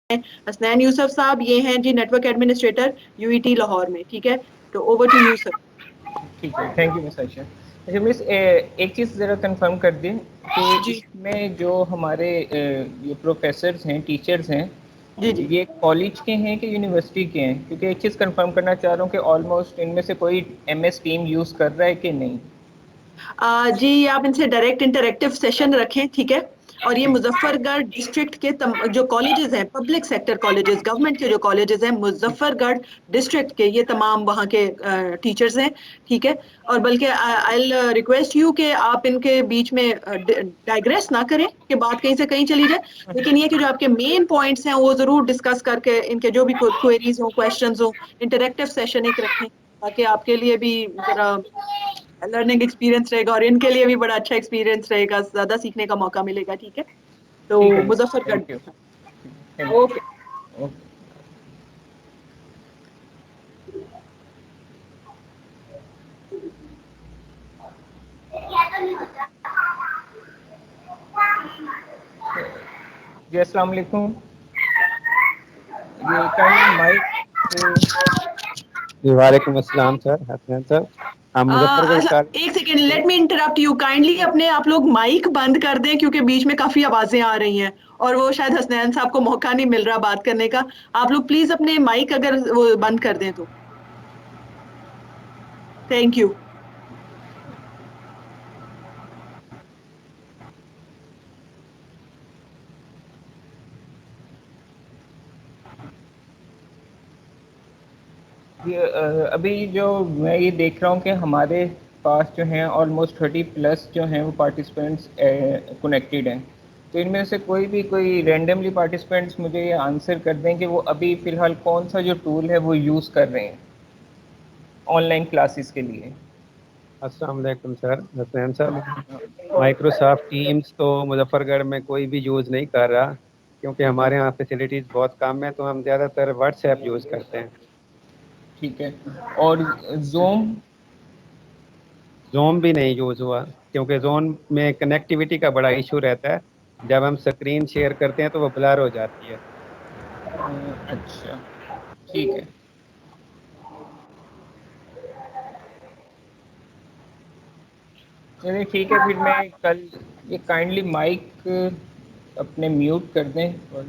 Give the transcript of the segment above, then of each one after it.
حسنین یوسف صاحب یہ ہیں جی نیٹورک ایڈمنسٹریٹر UET لاہور میں. ٹھیک ہے, تو اوور ٹو یو سر. ٹھیک ہے, تھینک یو مس عائشہ. اچھا مس, ایک چیز ذرا کنفرم کر دیں کہ جی اس میں جو ہمارے یہ پروفیسرز ہیں, ٹیچرز ہیں, جی جی یہ کالج کے ہیں کہ یونیورسٹی کے ہیں؟ کیونکہ ایک چیز کنفرم کرنا چاہ رہا ہوں کہ آلموسٹ ان میں سے کوئی MS ٹیم یوز کر رہا ہے کہ نہیں. جی آپ ان سے ڈائریکٹ انٹریکٹیو سیشن رکھیں. ٹھیک ہے, اور یہ ٹھیک مظفر گڑھ ڈسٹرکٹ کے جو کالجز ہیں, پبلک سیکٹر کالجز, گورنمنٹ کے جو کالجز ہیں ٹھیک مظفر گڑھ ڈسٹرکٹ کے, یہ تمام وہاں کے ٹیچرز ہیں. ٹھیک ہے, اور بلکہ آئی ریکویسٹ یو کہ آپ ان کے بیچ میں ڈائگریس نہ کریں کہ بات کہیں سے کہیں چلی جائے, لیکن یہ کہ جو آپ کے مین پوائنٹس ہیں وہ ضرور ڈسکس کر کے ان کے جو بھی کوئریز ہوں, کوشچنز ہوں, انٹریکٹیو سیشن ایک رکھیں تاکہ آپ کے لیے بھی ذرا لرننگ ایکسپیرینس رہے گا اور ان کے لیے بھی بڑا اچھا ایکسپیرینس رہے گا, زیادہ سیکھنے کا موقع ملے گا. ٹھیک ہے, تو ٹھیک ہے miss, Muzaffargarh. Thank you. Thank okay. You. Okay. جی السلام علیکم. یہ کائنڈلی مائک. جی وعلیکم السلام سر, حسنین سر, ہم مظفر گڑھ اچھا کالج. ایک second, let me interrupt you, kindly اپنے آپ لوگ مائک بند کر دیں کیونکہ بیچ میں کافی آوازیں آ رہی ہیں اور وہ شاید حسنین صاحب کو موقع نہیں مل رہا بات کرنے کا. آپ لوگ پلیز اپنے مائک اگر وہ بند کر دیں تو تھینک یو. ابھی جو میں یہ دیکھ رہا ہوں کہ ہمارے پاس جو ہیں آلموسٹ 30+ جو ہیں وہ پارٹیسپینٹس کنیکٹیڈ ہیں. تو ان میں سے کوئی رینڈملی پارٹیسپینٹس مجھے یہ آنسر کر دیں کہ وہ ابھی فی الحال کون سا جو ٹول ہے وہ یوز کر رہے ہیں آن لائن کلاسز کے لیے. السلام علیکم سر, حسنین سر. مائکروسافٹ ٹیمز تو مظفر گڑھ میں کوئی بھی یوز نہیں کر رہا کیونکہ ٹھیک ہے. ہمارے یہاں فیسلٹیز بہت کم ہے, تو ہم زیادہ تر واٹس ایپ یوز کرتے ہیں. ٹھیک ہے, اور زوم؟ زوم بھی نہیں یوز ہوا کیونکہ زوم میں کنیکٹیوٹی کا بڑا ایشو رہتا ہے, جب ہم اسکرین شیئر کرتے ہیں تو وہ بلر ہو جاتی ہے. اچھا ٹھیک ہے. چلیے ٹھیک ہے, پھر میں کل یہ کائنڈلی مائک اپنے میوٹ کر دیں. اور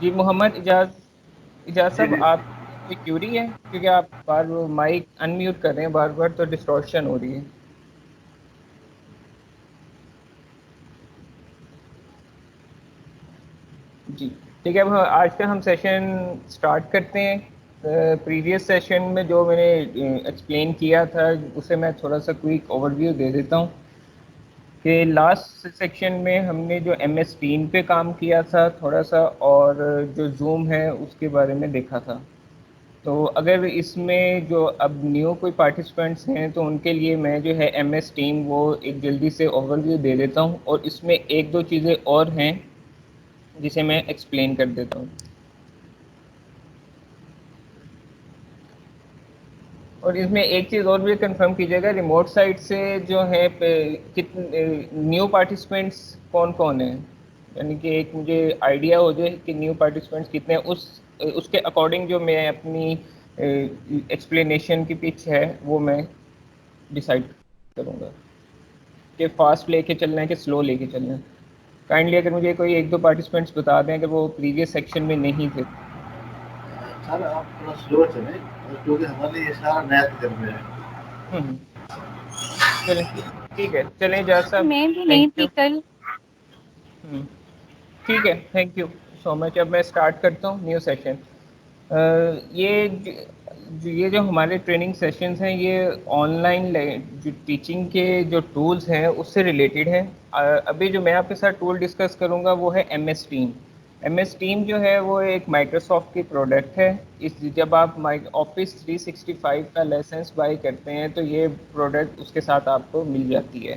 جی محمد اجاز صاحب, آپ کوئی کیوری ہے کیونکہ آپ بار مائک ان میوٹ کر رہے ہیں بار بار, تو ڈسٹورشن ہو رہی ہے. جی ٹھیک ہے, اب آج کا ہم سیشن اسٹارٹ کرتے ہیں. پریویس سیشن میں جو میں نے ایکسپلین کیا تھا اسے میں تھوڑا سا کوئک اوور ویو دے دیتا ہوں کہ لاسٹ سیکشن میں ہم نے جو MS ٹیم پہ کام کیا تھا تھوڑا سا, اور جو زوم ہے اس کے بارے میں دیکھا تھا. تو اگر اس میں جو اب نیو کوئی پارٹیسپینٹس ہیں تو ان کے لیے میں جو ہے MS ٹیم وہ ایک جلدی سے اوور ویو دے دیتا ہوں, اور اس میں ایک دو چیزیں اور ہیں جسے میں ایکسپلین کر دیتا ہوں. اور اس میں ایک چیز اور بھی کنفرم کیجیے گا, ریموٹ سائٹ سے جو ہے کتنے نیو پارٹیسپینٹس کون کون ہیں, یعنی کہ ایک مجھے آئیڈیا ہو جائے کہ نیو پارٹیسپینٹس کتنے ہیں, اس کے اکارڈنگ جو میں اپنی ایکسپلینیشن کی پچ ہے وہ میں ڈیسائیڈ کروں گا کہ فاسٹ لے کے چلنا ہے کہ سلو لے کے چلنا ہے. کائنڈلی اگر مجھے کوئی ایک دو پارٹیسپینٹس بتا دیں کہ وہ پریویس سیکشن میں نہیں تھے. سر آپ تھوڑا سلو چلیں کیونکہ ہمارے لیے یہ سارا نیا تجربہ ہے. چلیں ٹھیک ہے, چلیں اجاز صاحب, میں بھی نہیں تھینک تھی یو. کل. ٹھیک ہے, تھینک یو سو مچ. اب میں اسٹارٹ کرتا ہوں نیو سیشن. یہ جو ہمارے ٹریننگ سیشنز ہیں یہ آن لائن جو ٹیچنگ کے جو ٹولز ہیں اس سے ریلیٹڈ ہیں. ابھی جو میں آپ کے ساتھ ٹول ڈسکس کروں گا وہ ہے MS ٹیم. MS ٹیم جو ہے وہ ایک مائکروسافٹ کی پروڈکٹ ہے. جب آپ آفس 365 کا لائسنس بائی کرتے ہیں تو یہ پروڈکٹ اس کے ساتھ آپ کو مل جاتی ہے.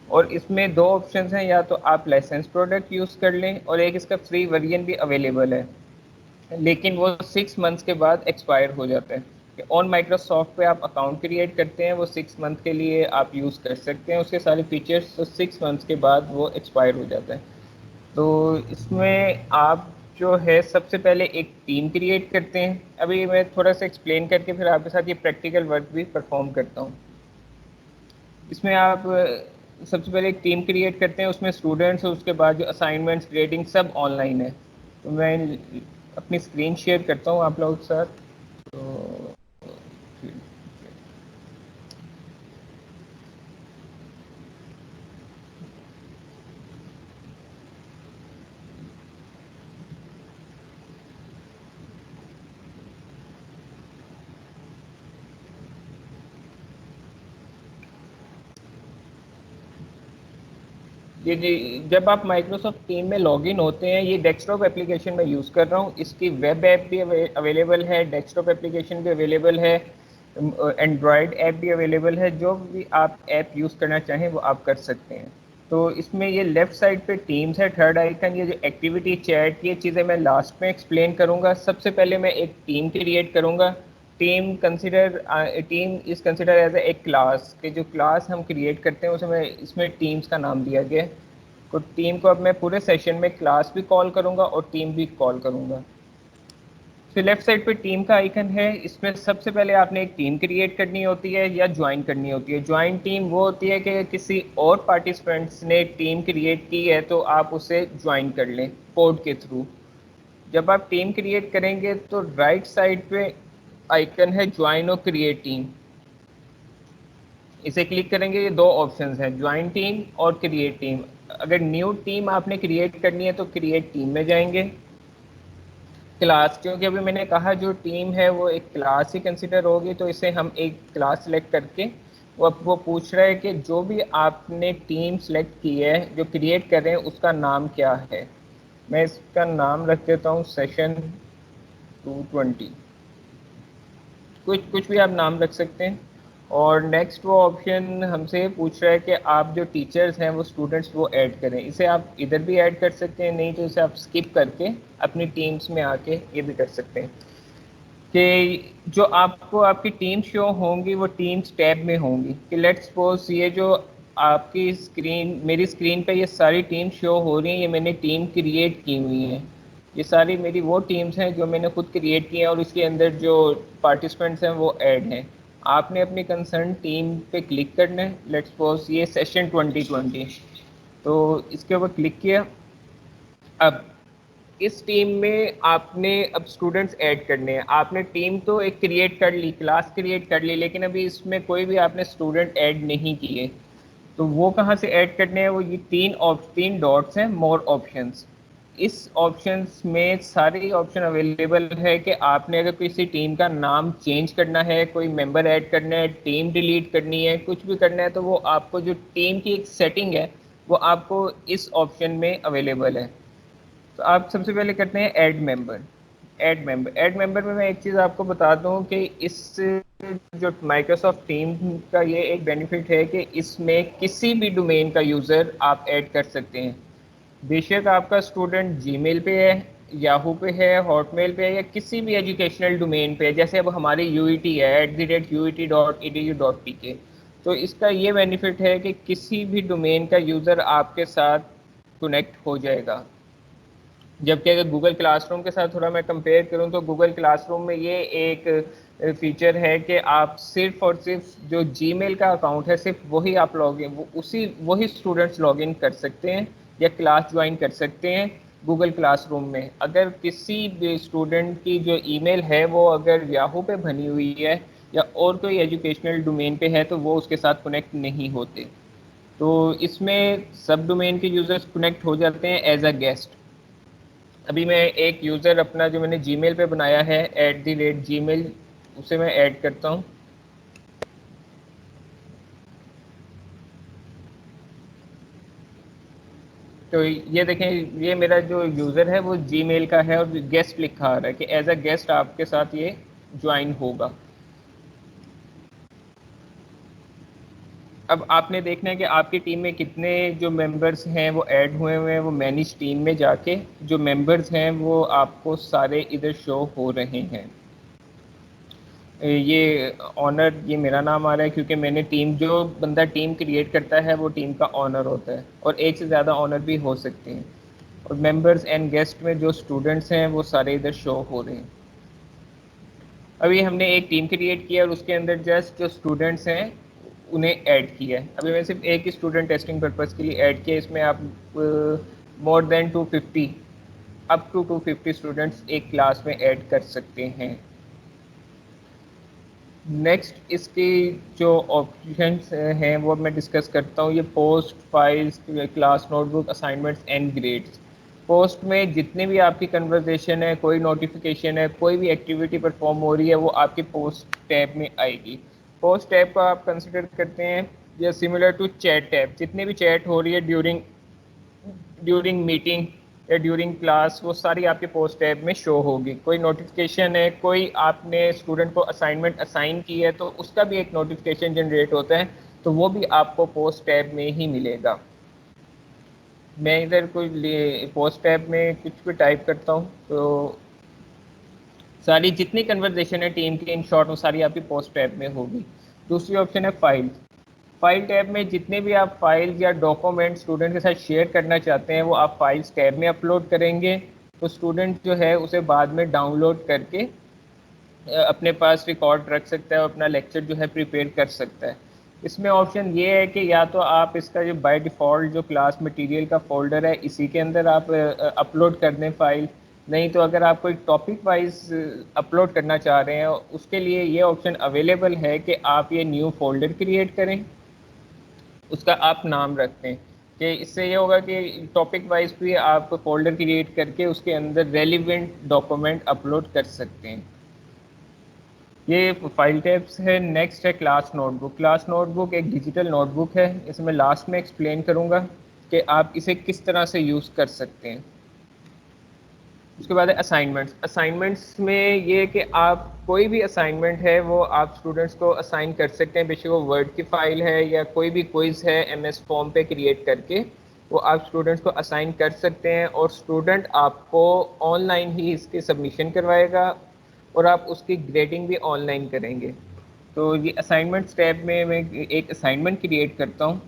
اور اس میں دو آپشنز ہیں, یا تو آپ لائسنس پروڈکٹ یوز کر لیں اور ایک اس کا فری ورژن بھی اویلیبل ہے, لیکن وہ 6 منتھس کے بعد ایکسپائر ہو جاتا ہے. کہ آن مائکروسافٹ پہ آپ اکاؤنٹ کریٹ کرتے ہیں, وہ 6 منتھ کے لیے آپ یوز کر سکتے ہیں, اس کے سارے فیچرس, تو 6 منتھس کے بعد وہ ایکسپائر ہو جاتا ہے. تو اس میں آپ جو ہے سب سے پہلے ایک ٹیم کریٹ کرتے ہیں. ابھی میں تھوڑا سا ایکسپلین کر کے پھر آپ کے ساتھ یہ پریکٹیکل ورک بھی پرفارم کرتا ہوں. اس میں آپ سب سے پہلے ایک ٹیم کریٹ کرتے ہیں, اس میں اسٹوڈنٹس, اس کے بعد جو assignments, grading sub on line ہے. تو میں اپنی اسکرین شیئر کرتا ہوں آپ لوگوں کے ساتھ. تو جی, جب آپ مائکروسافٹ ٹیم میں لاگ ان ہوتے ہیں, یہ ڈیسک ٹاپ اپلیکیشن میں یوز کر رہا ہوں, اس کی ویب ایپ بھی اویلیبل ہے, ڈیسک ٹاپ اپلیکیشن بھی اویلیبل ہے, اینڈرائڈ ایپ بھی اویلیبل ہے. جو بھی آپ ایپ یوز کرنا چاہیں وہ آپ کر سکتے ہیں. تو اس میں یہ لیفٹ سائڈ پہ ٹیمز ہے, تھرڈ آئیکن, یہ جو ایکٹیویٹی, چیٹ, یہ چیزیں میں لاسٹ میں ایکسپلین کروں گا. سب سے پہلے میں ایک ٹیم کریٹ کروں گا. Team is consider as a class, کہ جو کلاس ہم کریٹ کرتے ہیں اس میں ٹیمز کا نام دیا گیا ہے. تو ٹیم کو اب میں پورے سیشن میں کلاس بھی کال کروں گا اور ٹیم بھی کال کروں گا. پھر لیفٹ سائڈ پہ ٹیم کا آئیکن ہے, اس میں سب سے پہلے آپ نے ایک ٹیم کریٹ کرنی ہوتی ہے یا جوائن کرنی ہوتی ہے. جوائن ٹیم وہ ہوتی ہے کہ کسی اور پارٹیسپینٹس نے ٹیم کریٹ کی ہے تو آپ اسے جوائن کر لیں کوڈ کے تھرو. جب آپ ٹیم کریٹ کریں گے تو رائٹ سائڈ پہ آئیکن ہے جوائن اور کریٹ ٹیم, اسے کلک کریں گے. یہ دو آپشنز ہیں, جوائن ٹیم اور کریٹ ٹیم. اگر نیو ٹیم آپ نے کریٹ کرنی ہے تو کریٹ ٹیم میں جائیں گے. کلاس, کیونکہ ابھی میں نے کہا جو ٹیم ہے وہ ایک کلاس ہی کنسیڈر ہوگی, تو اسے ہم ایک کلاس سلیکٹ کر کے وہ پوچھ رہا ہے کہ جو بھی آپ نے ٹیم سلیکٹ کی ہے, جو کریٹ کر رہے ہیں, اس کا نام کیا ہے. میں اس کا نام رکھ دیتا ہوں سیشن 220, کچھ بھی آپ نام رکھ سکتے ہیں. اور نیکسٹ وہ آپشن ہم سے یہ پوچھ رہا ہے کہ آپ جو ٹیچرز ہیں وہ اسٹوڈنٹس وہ ایڈ کریں. اسے آپ ادھر بھی ایڈ کر سکتے ہیں, نہیں تو اسے آپ اسکپ کر کے اپنی ٹیمز میں آ کے یہ بھی کر سکتے ہیں. کہ جو آپ کو آپ کی ٹیم شو ہوں گی وہ ٹیمز ٹیب میں ہوں گی. کہ لیٹ سپوز یہ جو آپ کی اسکرین, میری اسکرین پہ یہ ساری ٹیم شو ہو رہی ہیں, یہ میں نے ٹیم کریٹ کی ہوئی ہیں. یہ ساری میری وہ ٹیمز ہیں جو میں نے خود کریٹ کی ہیں, اور اس کے اندر جو پارٹیسپینٹس ہیں وہ ایڈ ہیں. آپ نے اپنی کنسرن ٹیم پہ کلک کرنا ہے. لیٹس سپوز یہ سیشن 2020, تو اس کے اوپر کلک کیا. اب اس ٹیم میں آپ نے اب اسٹوڈنٹس ایڈ کرنے ہیں. آپ نے ٹیم تو ایک کریٹ کر لی, کلاس کریٹ کر لی, لیکن ابھی اس میں کوئی بھی آپ نے اسٹوڈنٹ ایڈ نہیں کیے. تو وہ کہاں سے ایڈ کرنے ہیں, وہ یہ تین ڈاٹس ہیں, مور آپشنس. اس آپشنس میں ساری آپشن اویلیبل ہے کہ آپ نے اگر کسی ٹیم کا نام چینج کرنا ہے, کوئی ممبر ایڈ کرنا ہے, ٹیم ڈیلیٹ کرنی ہے, کچھ بھی کرنا ہے, تو وہ آپ کو جو ٹیم کی ایک سیٹنگ ہے وہ آپ کو اس آپشن میں اویلیبل ہے. تو آپ سب سے پہلے کرتے ہیں ایڈ ممبر. ایڈ ممبر میں ایک چیز آپ کو بتا دوں کہ اس جو مائکروسافٹ ٹیم کا یہ ایک بینیفٹ ہے کہ اس میں کسی بھی ڈومین کا یوزر آپ ایڈ کر سکتے ہیں. بے شک آپ کا اسٹوڈنٹ جی میل پہ ہے, یاہو پہ ہے, ہاٹ میل پہ ہے, یا کسی بھی ایجوکیشنل ڈومین پہ ہے, جیسے اب ہماری UET ہے @UET.edu.pk. تو اس کا یہ بینیفٹ ہے کہ کسی بھی ڈومین کا یوزر آپ کے ساتھ کنیکٹ ہو جائے گا. جبکہ اگر گوگل کلاس روم کے ساتھ تھوڑا میں کمپیئر کروں تو گوگل کلاس روم میں یہ ایک فیچر ہے کہ آپ صرف اور صرف جو جی میل کا اکاؤنٹ ہے صرف وہی آپ لاگ ان, وہی اسٹوڈنٹس لاگ ان کر سکتے ہیں یا کلاس جوائن کر سکتے ہیں گوگل کلاس روم میں. اگر کسی بھی اسٹوڈنٹ کی جو ای میل ہے وہ اگر یاہو پہ بنی ہوئی ہے یا اور کوئی ایجوکیشنل ڈومین پہ ہے تو وہ اس کے ساتھ کنیکٹ نہیں ہوتے. تو اس میں سب ڈومین کے یوزرز کنیکٹ ہو جاتے ہیں ایز اے گیسٹ. ابھی میں ایک یوزر اپنا جو میں نے جی میل پہ بنایا ہے @gmail, اسے میں ایڈ کرتا ہوں. تو یہ دیکھیں, یہ میرا جو یوزر ہے وہ جی میل کا ہے اور گیسٹ لکھا آ رہا ہے کہ ایز اے گیسٹ آپ کے ساتھ یہ جوائن ہوگا. اب آپ نے دیکھنا ہے کہ آپ کی ٹیم میں کتنے جو ممبرس ہیں وہ ایڈ ہوئے ہیں. وہ مینیج ٹیم میں جا کے جو ممبرس ہیں وہ آپ کو سارے ادھر شو ہو رہے ہیں. یہ آنر یہ میرا نام آ رہا ہے کیونکہ میں نے ٹیم جو بندہ ٹیم کریٹ کرتا ہے وہ ٹیم کا آنر ہوتا ہے, اور ایک سے زیادہ آنر بھی ہو سکتے ہیں. اور ممبرس اینڈ گیسٹ میں جو اسٹوڈنٹس ہیں وہ سارے ادھر شو ہو رہے ہیں. ابھی ہم نے ایک ٹیم کریٹ کیا اور اس کے اندر جسٹ جو اسٹوڈنٹس ہیں انہیں ایڈ کیا ہے. ابھی میں صرف ایک ہی اسٹوڈنٹ ٹیسٹنگ پرپز کے لیے ایڈ کیا. اس میں آپ مور دین 250 اپ ٹو 250 اسٹوڈنٹس ایک کلاس میں ایڈ کر سکتے ہیں. نیکسٹ اس کی جو آپشنس ہیں وہ میں ڈسکس کرتا ہوں. یہ post, files, class notebook, assignments and grades. Post میں جتنے بھی آپ کی کنورزیشن ہے, کوئی نوٹیفیکیشن ہے, کوئی بھی ایکٹیویٹی پرفارم ہو رہی ہے وہ آپ کی پوسٹ ٹیب میں آئے گی. پوسٹ ٹیب کو آپ کنسیڈر کرتے ہیں یا سملر ٹو چیٹ ٹیب. جتنے بھی چیٹ ہو رہی ہے ڈیورنگ میٹنگ یا ڈیورنگ کلاس وہ ساری آپ کے پوسٹ ٹیب میں شو ہوگی. کوئی نوٹیفیکیشن ہے, کوئی آپ نے اسٹوڈنٹ کو اسائنمنٹ اسائن کی ہے تو اس کا بھی ایک نوٹیفیکیشن جنریٹ ہوتا ہے, تو وہ بھی آپ کو پوسٹ ٹیب میں ہی ملے گا. میں ادھر کوئی پوسٹ ٹیب میں کچھ بھی ٹائپ کرتا ہوں تو ساری جتنی کنورزیشن ہے ٹیم کی ان شارٹ وہ ساری آپ کی پوسٹ ٹیب میں ہوگی. دوسری آپشن ہے فائل. فائل ٹیب میں جتنے بھی آپ فائلز یا ڈاکومنٹ اسٹوڈنٹ کے ساتھ شیئر کرنا چاہتے ہیں وہ آپ فائلز ٹیب میں اپلوڈ کریں گے, تو اسٹوڈنٹ جو ہے اسے بعد میں ڈاؤن لوڈ کر کے اپنے پاس ریکارڈ رکھ سکتا ہے اور اپنا لیکچر جو ہے پریپیئر کر سکتا ہے. اس میں آپشن یہ ہے کہ یا تو آپ اس کا جو بائی ڈیفالٹ جو کلاس مٹیریل کا فولڈر ہے اسی کے اندر آپ اپلوڈ کر دیں فائل, نہیں تو اگر آپ کوئی ٹاپک وائز اپلوڈ کرنا چاہ رہے ہیں اس کے لیے یہ آپشن اویلیبل ہے کہ آپ یہ نیو فولڈر کریٹ کریں, اس کا آپ نام رکھتے ہیں کہ اس سے یہ ہوگا کہ ٹاپک وائز بھی آپ فولڈر کریٹ کر کے اس کے اندر ریلیونٹ ڈاکومنٹ اپلوڈ کر سکتے ہیں. یہ فائل ٹیبس ہے. نیکسٹ ہے class note book. Class note book ایک ڈیجیٹل نوٹ بک ہے. اسے میں لاسٹ میں ایکسپلین کروں گا کہ آپ اسے کس طرح سے یوز کر سکتے ہیں. اس کے بعد ہے اسائنمنٹس. اسائنمنٹس میں یہ کہ آپ کوئی بھی اسائنمنٹ ہے وہ آپ اسٹوڈنٹس کو اسائن کر سکتے ہیں, بے شک وہ ورڈ کی فائل ہے یا کوئی بھی کوئز ہے ایم ایس فارم پہ کریٹ کر کے وہ آپ اسٹوڈنٹس کو اسائن کر سکتے ہیں, اور اسٹوڈنٹ آپ کو آن لائن ہی اس کی سبمیشن کروائے گا اور آپ اس کی گریڈنگ بھی آن لائن کریں گے. تو یہ اسائنمنٹس ٹیب میں ایک اسائنمنٹ کریٹ کرتا ہوں.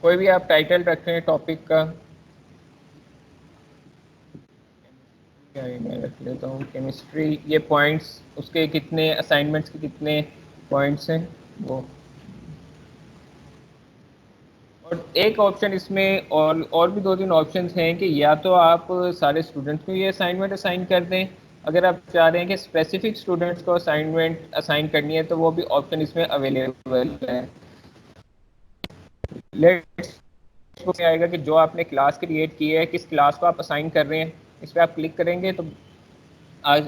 کوئی بھی آپ ٹائٹل رکھیں ٹاپک کا, میں رکھ لیتا ہوں کیمسٹری. یہ پوائنٹس اس کے کتنے اسائنمنٹس کے کتنے پوائنٹس ہیں وہ. اور ایک آپشن اس میں اور بھی 2-3 آپشنس ہیں کہ یا تو آپ سارے اسٹوڈنٹس کو یہ اسائنمنٹ اسائن کر دیں, اگر آپ چاہ رہے ہیں کہ اسپیسیفک اسٹوڈنٹس کو اسائنمنٹ اسائن کرنی ہے تو وہ بھی آپشن اس میں اویلیبل ہے. لیٹس آئے گا کہ جو آپ نے کلاس کریٹ کی ہے کس کلاس کو آپ اسائن کر رہے ہیں, اس پہ آپ کلک کریں گے تو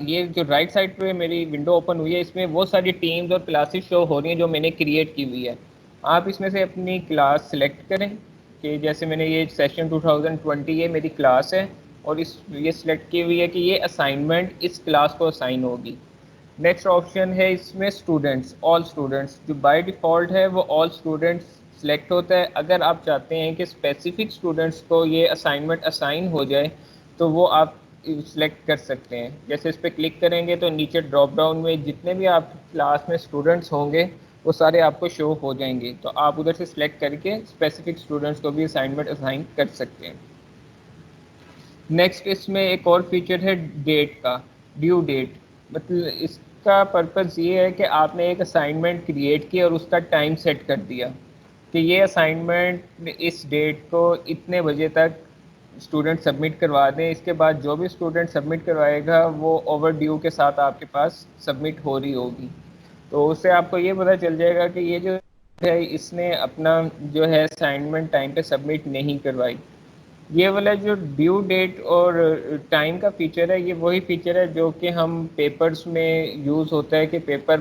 یہ جو رائٹ سائڈ پہ میری ونڈو اوپن ہوئی ہے اس میں وہ ساری ٹیمز اور کلاسز شو ہو رہی ہیں جو میں نے کریٹ کی ہوئی ہے. آپ اس میں سے اپنی کلاس سلیکٹ کریں کہ جیسے میں نے یہ سیشن 2020 یہ میری کلاس ہے اور یہ سلیکٹ کی ہوئی ہے کہ یہ اسائنمنٹ اس کلاس کو اسائن ہوگی. نیکسٹ آپشن ہے اس میں اسٹوڈنٹس, آل اسٹوڈنٹس. جو بائی ڈیفالٹ ہے وہ آل اسٹوڈنٹس سلیکٹ ہوتا ہے. اگر آپ چاہتے ہیں کہ اسپیسیفک اسٹوڈنٹس کو یہ اسائنمنٹ اسائن ہو جائے تو وہ آپ سلیکٹ کر سکتے ہیں. جیسے اس پہ کلک کریں گے تو نیچے ڈراپ ڈاؤن میں جتنے بھی آپ کلاس میں اسٹوڈنٹس ہوں گے وہ سارے آپ کو شو ہو جائیں گے, تو آپ ادھر سے سلیکٹ کر کے اسپیسیفک اسٹوڈنٹس کو بھی اسائنمنٹ اسائن کر سکتے ہیں. نیکسٹ اس میں ایک اور فیچر ہے ڈیٹ کا, ڈیو ڈیٹ. مطلب اس کا پرپز یہ ہے کہ آپ نے ایک اسائنمنٹ کریٹ کی اور اس کا ٹائم سیٹ کر دیا کہ یہ اسائنمنٹ اس ڈیٹ کو اتنے بجے تک اسٹوڈنٹ سبمٹ کروا دیں. اس کے بعد جو بھی اسٹوڈنٹ سبمٹ کروائے گا وہ اوور ڈیو کے ساتھ آپ کے پاس سبمٹ ہو رہی ہوگی. تو اس سے آپ کو یہ پتہ چل جائے گا کہ یہ جو ہے اس نے اپنا جو ہے اسائنمنٹ ٹائم پہ سبمٹ نہیں کروائی. یہ والا جو ڈیو ڈیٹ اور ٹائم کا فیچر ہے یہ وہی فیچر ہے جو کہ ہم پیپرز میں یوز ہوتا ہے کہ پیپر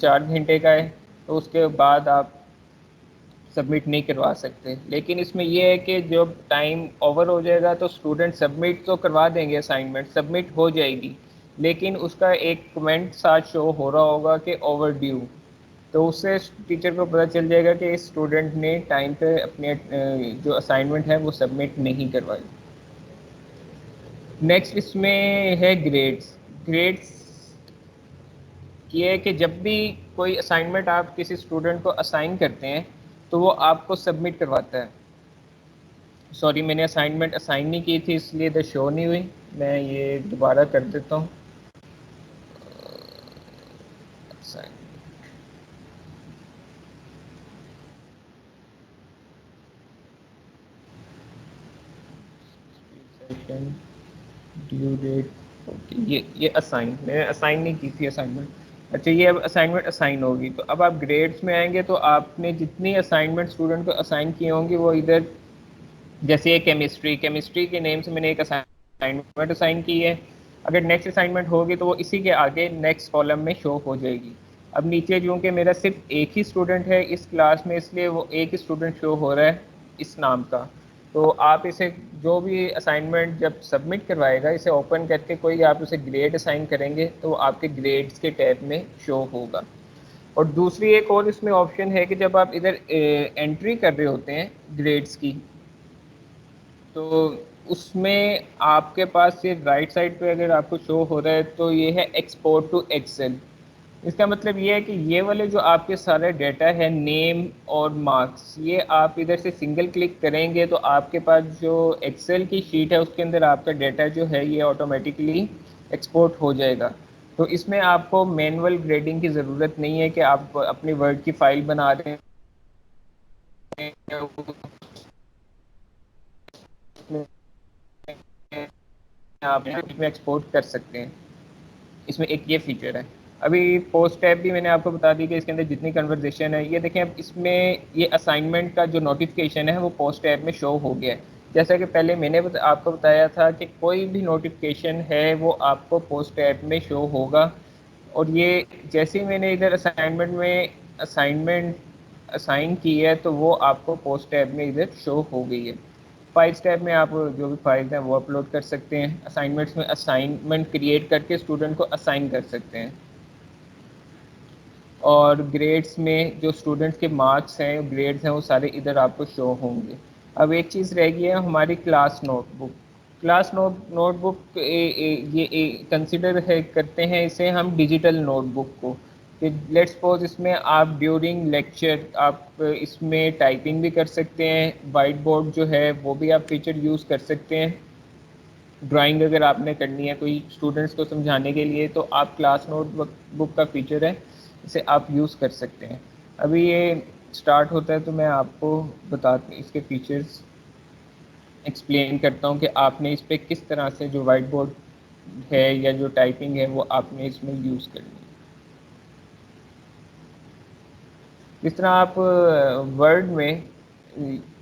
4 گھنٹے کا ہے تو اس کے بعد آپ سبمٹ نہیں کروا سکتے. لیکن اس میں یہ ہے کہ جب ٹائم اوور ہو جائے گا تو اسٹوڈنٹ سبمٹ تو کروا دیں گے, اسائنمنٹ سبمٹ ہو جائے گی, لیکن اس کا ایک کمنٹ ساتھ شو ہو رہا ہوگا کہ اوور ڈیو. تو اس سے ٹیچر کو پتہ چل جائے گا کہ اس اسٹوڈنٹ نے ٹائم پہ اپنے جو اسائنمنٹ ہے وہ سبمٹ نہیں کروائی. نیکسٹ اس میں ہے گریڈس. گریڈس یہ ہے کہ جب بھی کوئی اسائنمنٹ آپ کسی اسٹوڈنٹ کو اسائن کرتے ہیں تو وہ آپ کو سبمٹ کرواتا ہے. سوری, میں نے اسائنمنٹ اسائن نہیں کی تھی اس لیے ادھر شو نہیں ہوئی, میں یہ دوبارہ کر دیتا ہوں. ڈیو ڈیٹ یہ اسائن, میں نے اسائن نہیں کی تھی اسائنمنٹ. اچھا, یہ اب اسائنمنٹ اسائن ہوگی تو اب آپ گریڈس میں آئیں گے تو آپ نے جتنی اسائنمنٹ اسٹوڈنٹ کو اسائن کی ہوں گی وہ ادھر, جیسے یہ کیمسٹری کے نیم سے میں نے ایک اسائنمنٹ اسائن کی ہے. اگر نیکسٹ اسائنمنٹ ہوگی تو وہ اسی کے آگے نیکسٹ کالم میں شو ہو جائے گی. اب نیچے چونکہ میرا صرف ایک ہی اسٹوڈنٹ ہے اس کلاس میں, اس لیے وہ ایک ہی اسٹوڈنٹ شو ہو رہا ہے اس نام کا. تو آپ اسے جو بھی اسائنمنٹ جب سبمٹ کروائے گا اسے اوپن کر کے کوئی آپ اسے گریڈ اسائن کریں گے تو وہ آپ کے گریڈس کے ٹیب میں شو ہوگا. اور دوسری ایک اور اس میں آپشن ہے کہ جب آپ ادھر انٹری کر رہے ہوتے ہیں گریڈس کی, تو اس میں آپ کے پاس یہ رائٹ سائڈ پہ اگر آپ کو شو ہو رہا ہے تو یہ ہے ایکسپورٹ ٹو ایکسل. اس کا مطلب یہ ہے کہ یہ والے جو آپ کے سارے ڈیٹا ہے نیم اور مارکس, یہ آپ ادھر سے سنگل کلک کریں گے تو آپ کے پاس جو ایکسل کی شیٹ ہے اس کے اندر آپ کا ڈیٹا جو ہے یہ آٹومیٹکلی ایکسپورٹ ہو جائے گا. تو اس میں آپ کو مینول گریڈنگ کی ضرورت نہیں ہے کہ آپ اپنی ورڈ کی فائل بنا رہے ہیں آپ میں ایکسپورٹ کر سکتے ہیں. اس میں ایک یہ فیچر ہے. ابھی پوسٹ ٹیب بھی میں نے آپ کو بتا دی کہ اس کے اندر جتنی کنورزیشن ہے, یہ دیکھیں اب اس میں یہ اسائنمنٹ کا جو نوٹیفکیشن ہے وہ پوسٹ ٹیب میں شو ہو گیا ہے. جیسا کہ پہلے میں نے آپ کو بتایا تھا کہ کوئی بھی نوٹیفکیشن ہے وہ آپ کو پوسٹ ٹیب میں شو ہوگا. اور یہ جیسے ہی میں نے ادھر اسائنمنٹ اسائن کی ہے تو وہ آپ کو پوسٹ ٹیب میں ادھر شو ہو گئی ہے. فائلس ٹیب میں آپ جو بھی فائلز ہیں وہ اپلوڈ کر سکتے ہیں. اسائنمنٹس میں اسائنمنٹ کریٹ کر کے اسٹوڈنٹ کو اسائن کر سکتے ہیں. اور گریڈس میں جو اسٹوڈنٹس کے مارکس ہیں, گریڈس ہیں, وہ سارے ادھر آپ کو شو ہوں گے. اب ایک چیز رہ گئی ہے ہماری class note book. Class note book یہ کنسیڈر کرتے ہیں اسے ہم ڈیجیٹل نوٹ بک کو. کہ لیٹ سپوز اس میں آپ ڈیورنگ لیکچر آپ اس میں ٹائپنگ بھی کر سکتے ہیں, وائٹ بورڈ جو ہے وہ بھی آپ فیچر یوز کر سکتے ہیں. ڈرائنگ اگر آپ نے کرنی ہے کوئی اسٹوڈنٹس کو سمجھانے کے لیے تو آپ کلاس نوٹ بک کا فیچر ہے اسے آپ یوز کر سکتے ہیں. ابھی یہ اسٹارٹ ہوتا ہے تو میں آپ کو اس کے فیچرز ایکسپلین کرتا ہوں کہ آپ نے اس پہ کس طرح سے جو وائٹ بورڈ ہے یا جو ٹائپنگ ہے وہ آپ نے اس میں یوز کرنی ہے. جس طرح آپ ورڈ میں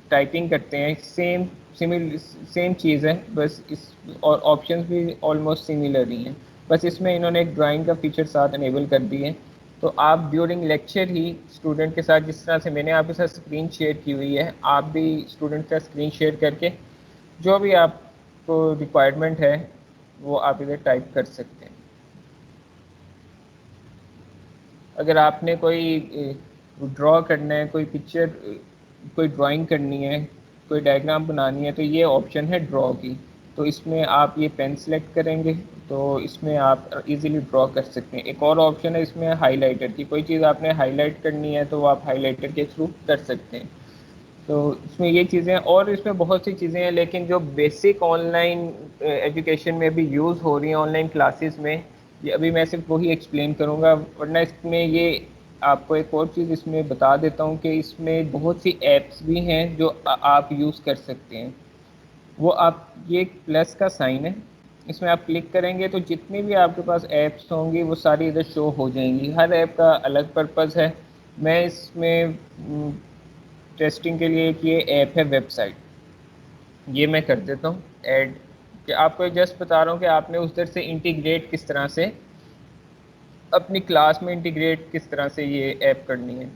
ٹائپنگ کرتے ہیں سیم چیز ہے, بس اس اور آپشنس بھی آلموسٹ سملر ہی ہیں. بس اس میں انہوں نے ایک ڈرائنگ کا فیچر ساتھ انیبل کر دی ہے. تو آپ ڈیورنگ لیکچر ہی اسٹوڈنٹ کے ساتھ, جس طرح سے میں نے آپ کے ساتھ اسکرین شیئر کی ہوئی ہے, آپ بھی اسٹوڈنٹ کا اسکرین شیئر کر کے جو بھی آپ کو ریکوائرمنٹ ہے وہ آپ ادھر ٹائپ کر سکتے ہیں. اگر آپ نے کوئی ڈرا کرنا ہے, کوئی پکچر, کوئی ڈرائنگ کرنی ہے, کوئی ڈائیگرام بنانی ہے تو یہ آپشن ہے ڈرا کی. تو اس میں آپ یہ پین سلیکٹ کریں گے تو اس میں آپ ایزیلی ڈرا کر سکتے ہیں. ایک اور آپشن ہے اس میں ہائی لائٹر کی, کوئی چیز آپ نے ہائی لائٹ کرنی ہے تو وہ آپ ہائی لائٹر کے تھرو کر سکتے ہیں. تو اس میں یہ چیزیں, اور اس میں بہت سی چیزیں ہیں, لیکن جو بیسک آن لائن ایجوکیشن میں بھی یوز ہو رہی ہیں آن لائن کلاسز میں, یہ ابھی میں صرف وہی ایکسپلین کروں گا. ورنہ اس میں یہ آپ کو ایک اور چیز اس میں بتا دیتا ہوں کہ اس میں بہت سی ایپس بھی ہیں جو آپ یوز کر سکتے ہیں. وہ آپ, یہ ایک پلس کا سائن ہے, اس میں آپ کلک کریں گے تو جتنی بھی آپ کے پاس ایپس ہوں گی وہ ساری ادھر شو ہو جائیں گی. ہر ایپ کا الگ پرپز ہے. میں اس میں ٹیسٹنگ کے لیے ایک یہ ایپ ہے ویب سائٹ, یہ میں کر دیتا ہوں ایڈ, کہ آپ کو جسٹ بتا رہا ہوں کہ آپ نے اس در سے انٹیگریٹ کس طرح سے اپنی کلاس میں انٹیگریٹ کس طرح سے یہ ایپ کرنی ہے.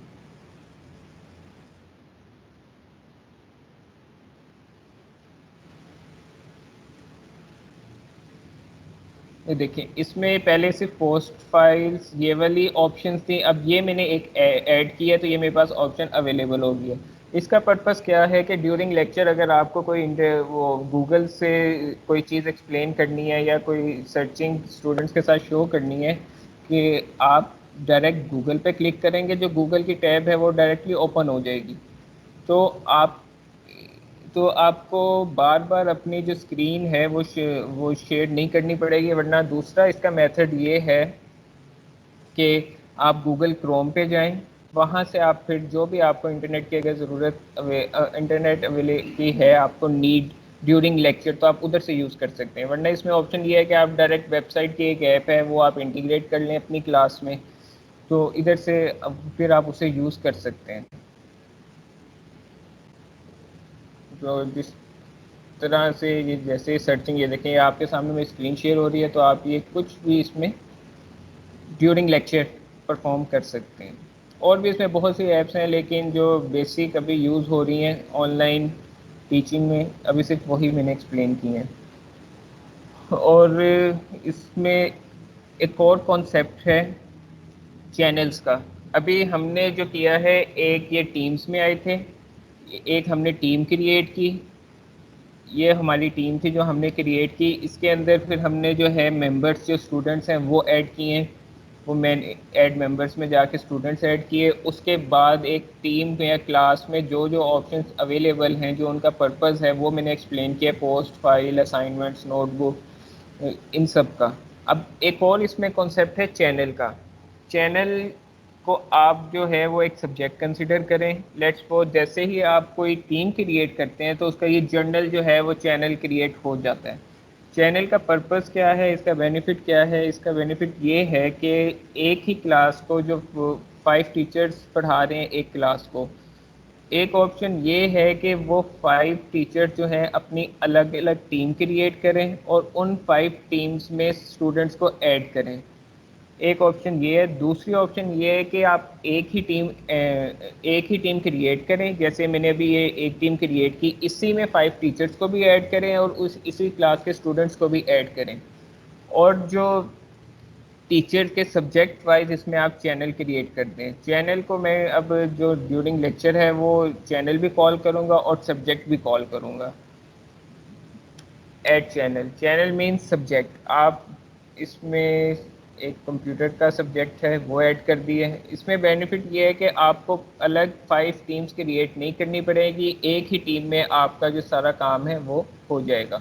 دیکھیں اس میں پہلے صرف پوسٹ فائلز یہ والی آپشنس تھیں, اب یہ میں نے ایک ایڈ کیا تو یہ میرے پاس آپشن اویلیبل ہو گیا. اس کا پرپس کیا ہے کہ ڈیورنگ لیکچر اگر آپ کو کوئی وہ گوگل سے کوئی چیز ایکسپلین کرنی ہے یا کوئی سرچنگ اسٹوڈنٹس کے ساتھ شو کرنی ہے کہ آپ ڈائریکٹ گوگل پہ کلک کریں گے, جو گوگل کی ٹیب ہے وہ ڈائریکٹلی اوپن ہو جائے گی, تو آپ کو بار بار اپنی جو اسکرین ہے وہ شیئر نہیں کرنی پڑے گی. ورنہ دوسرا اس کا میتھڈ یہ ہے کہ آپ گوگل کروم پہ جائیں, وہاں سے آپ پھر جو بھی آپ کو انٹرنیٹ کی اگر ضرورت انٹرنیٹ اویلیبلٹی ہے آپ کو نیڈ ڈیورنگ لیکچر تو آپ ادھر سے یوز کر سکتے ہیں. ورنہ اس میں آپشن یہ ہے کہ آپ ڈائریکٹ ویب سائٹ کی ایک ایپ ہے وہ آپ انٹیگریٹ کر لیں اپنی کلاس میں, تو ادھر سے پھر آپ اسے یوز کر سکتے ہیں. جو جس طرح سے یہ جیسے سرچنگ یہ دیکھیں آپ کے سامنے میں اسکرین شیئر ہو رہی ہے تو آپ یہ کچھ بھی اس میں ڈیورنگ لیکچر پرفارم کر سکتے ہیں. اور بھی اس میں بہت سی ایپس ہیں لیکن جو بیسک ابھی یوز ہو رہی ہیں آن لائن ٹیچنگ میں ابھی صرف وہی میں نے ایکسپلین کی ہیں. اور اس میں ایک اور کانسیپٹ ہے چینلز کا. ابھی ہم نے جو کیا ہے ایک یہ ٹیمز میں آئے تھے, ایک ہم نے ٹیم کریٹ کی, یہ ہماری ٹیم تھی جو ہم نے کریٹ کی. اس کے اندر پھر ہم نے جو ہے ممبرس جو اسٹوڈنٹس ہیں وہ ایڈ کیے ہیں, وہ مین ایڈ ممبرس میں جا کے اسٹوڈنٹس ایڈ کیے. اس کے بعد ایک ٹیم میں یا کلاس میں جو جو آپشنس اویلیبل ہیں جو ان کا پرپز ہے وہ میں نے ایکسپلین کیا, post file, assignments, note book, ان سب کا. اب ایک اور اس میں کانسیپٹ ہے چینل کا. چینل کو آپ جو ہے وہ ایک سبجیکٹ کنسیڈر کریں. لیٹس سپوز جیسے ہی آپ کوئی ٹیم کریٹ کرتے ہیں تو اس کا یہ جرنل جو ہے وہ چینل کریٹ ہو جاتا ہے. چینل کا پرپس کیا ہے, اس کا بینیفٹ کیا ہے؟ اس کا بینیفٹ یہ ہے کہ ایک ہی کلاس کو جو 5 ٹیچرز پڑھا رہے ہیں ایک کلاس کو, ایک آپشن یہ ہے کہ وہ 5 ٹیچر جو ہیں اپنی الگ الگ ٹیم کریٹ کریں اور ان 5 ٹیمز میں اسٹوڈنٹس کو ایڈ کریں. ایک آپشن یہ ہے. دوسری آپشن یہ ہے کہ آپ ایک ہی ٹیم کریٹ کریں, جیسے میں نے ابھی یہ ایک ٹیم کریٹ کی, اسی میں 5 ٹیچرز کو بھی ایڈ کریں اور اسی کلاس کے اسٹوڈنٹس کو بھی ایڈ کریں. اور جو ٹیچر کے سبجیکٹ وائز اس میں آپ چینل کریٹ کرتے ہیں. چینل کو میں اب جو ڈیورنگ لیکچر ہے وہ چینل بھی کال کروں گا اور سبجیکٹ بھی کال کروں گا. Add channel, channel means subject. آپ اس میں ایک کمپیوٹر کا سبجیکٹ ہے وہ ایڈ کر دیے. اس میں بینیفٹ یہ ہے کہ آپ کو الگ 5 ٹیمز کریٹ نہیں کرنی پڑے گی, ایک ہی ٹیم میں آپ کا جو سارا کام ہے وہ ہو جائے گا.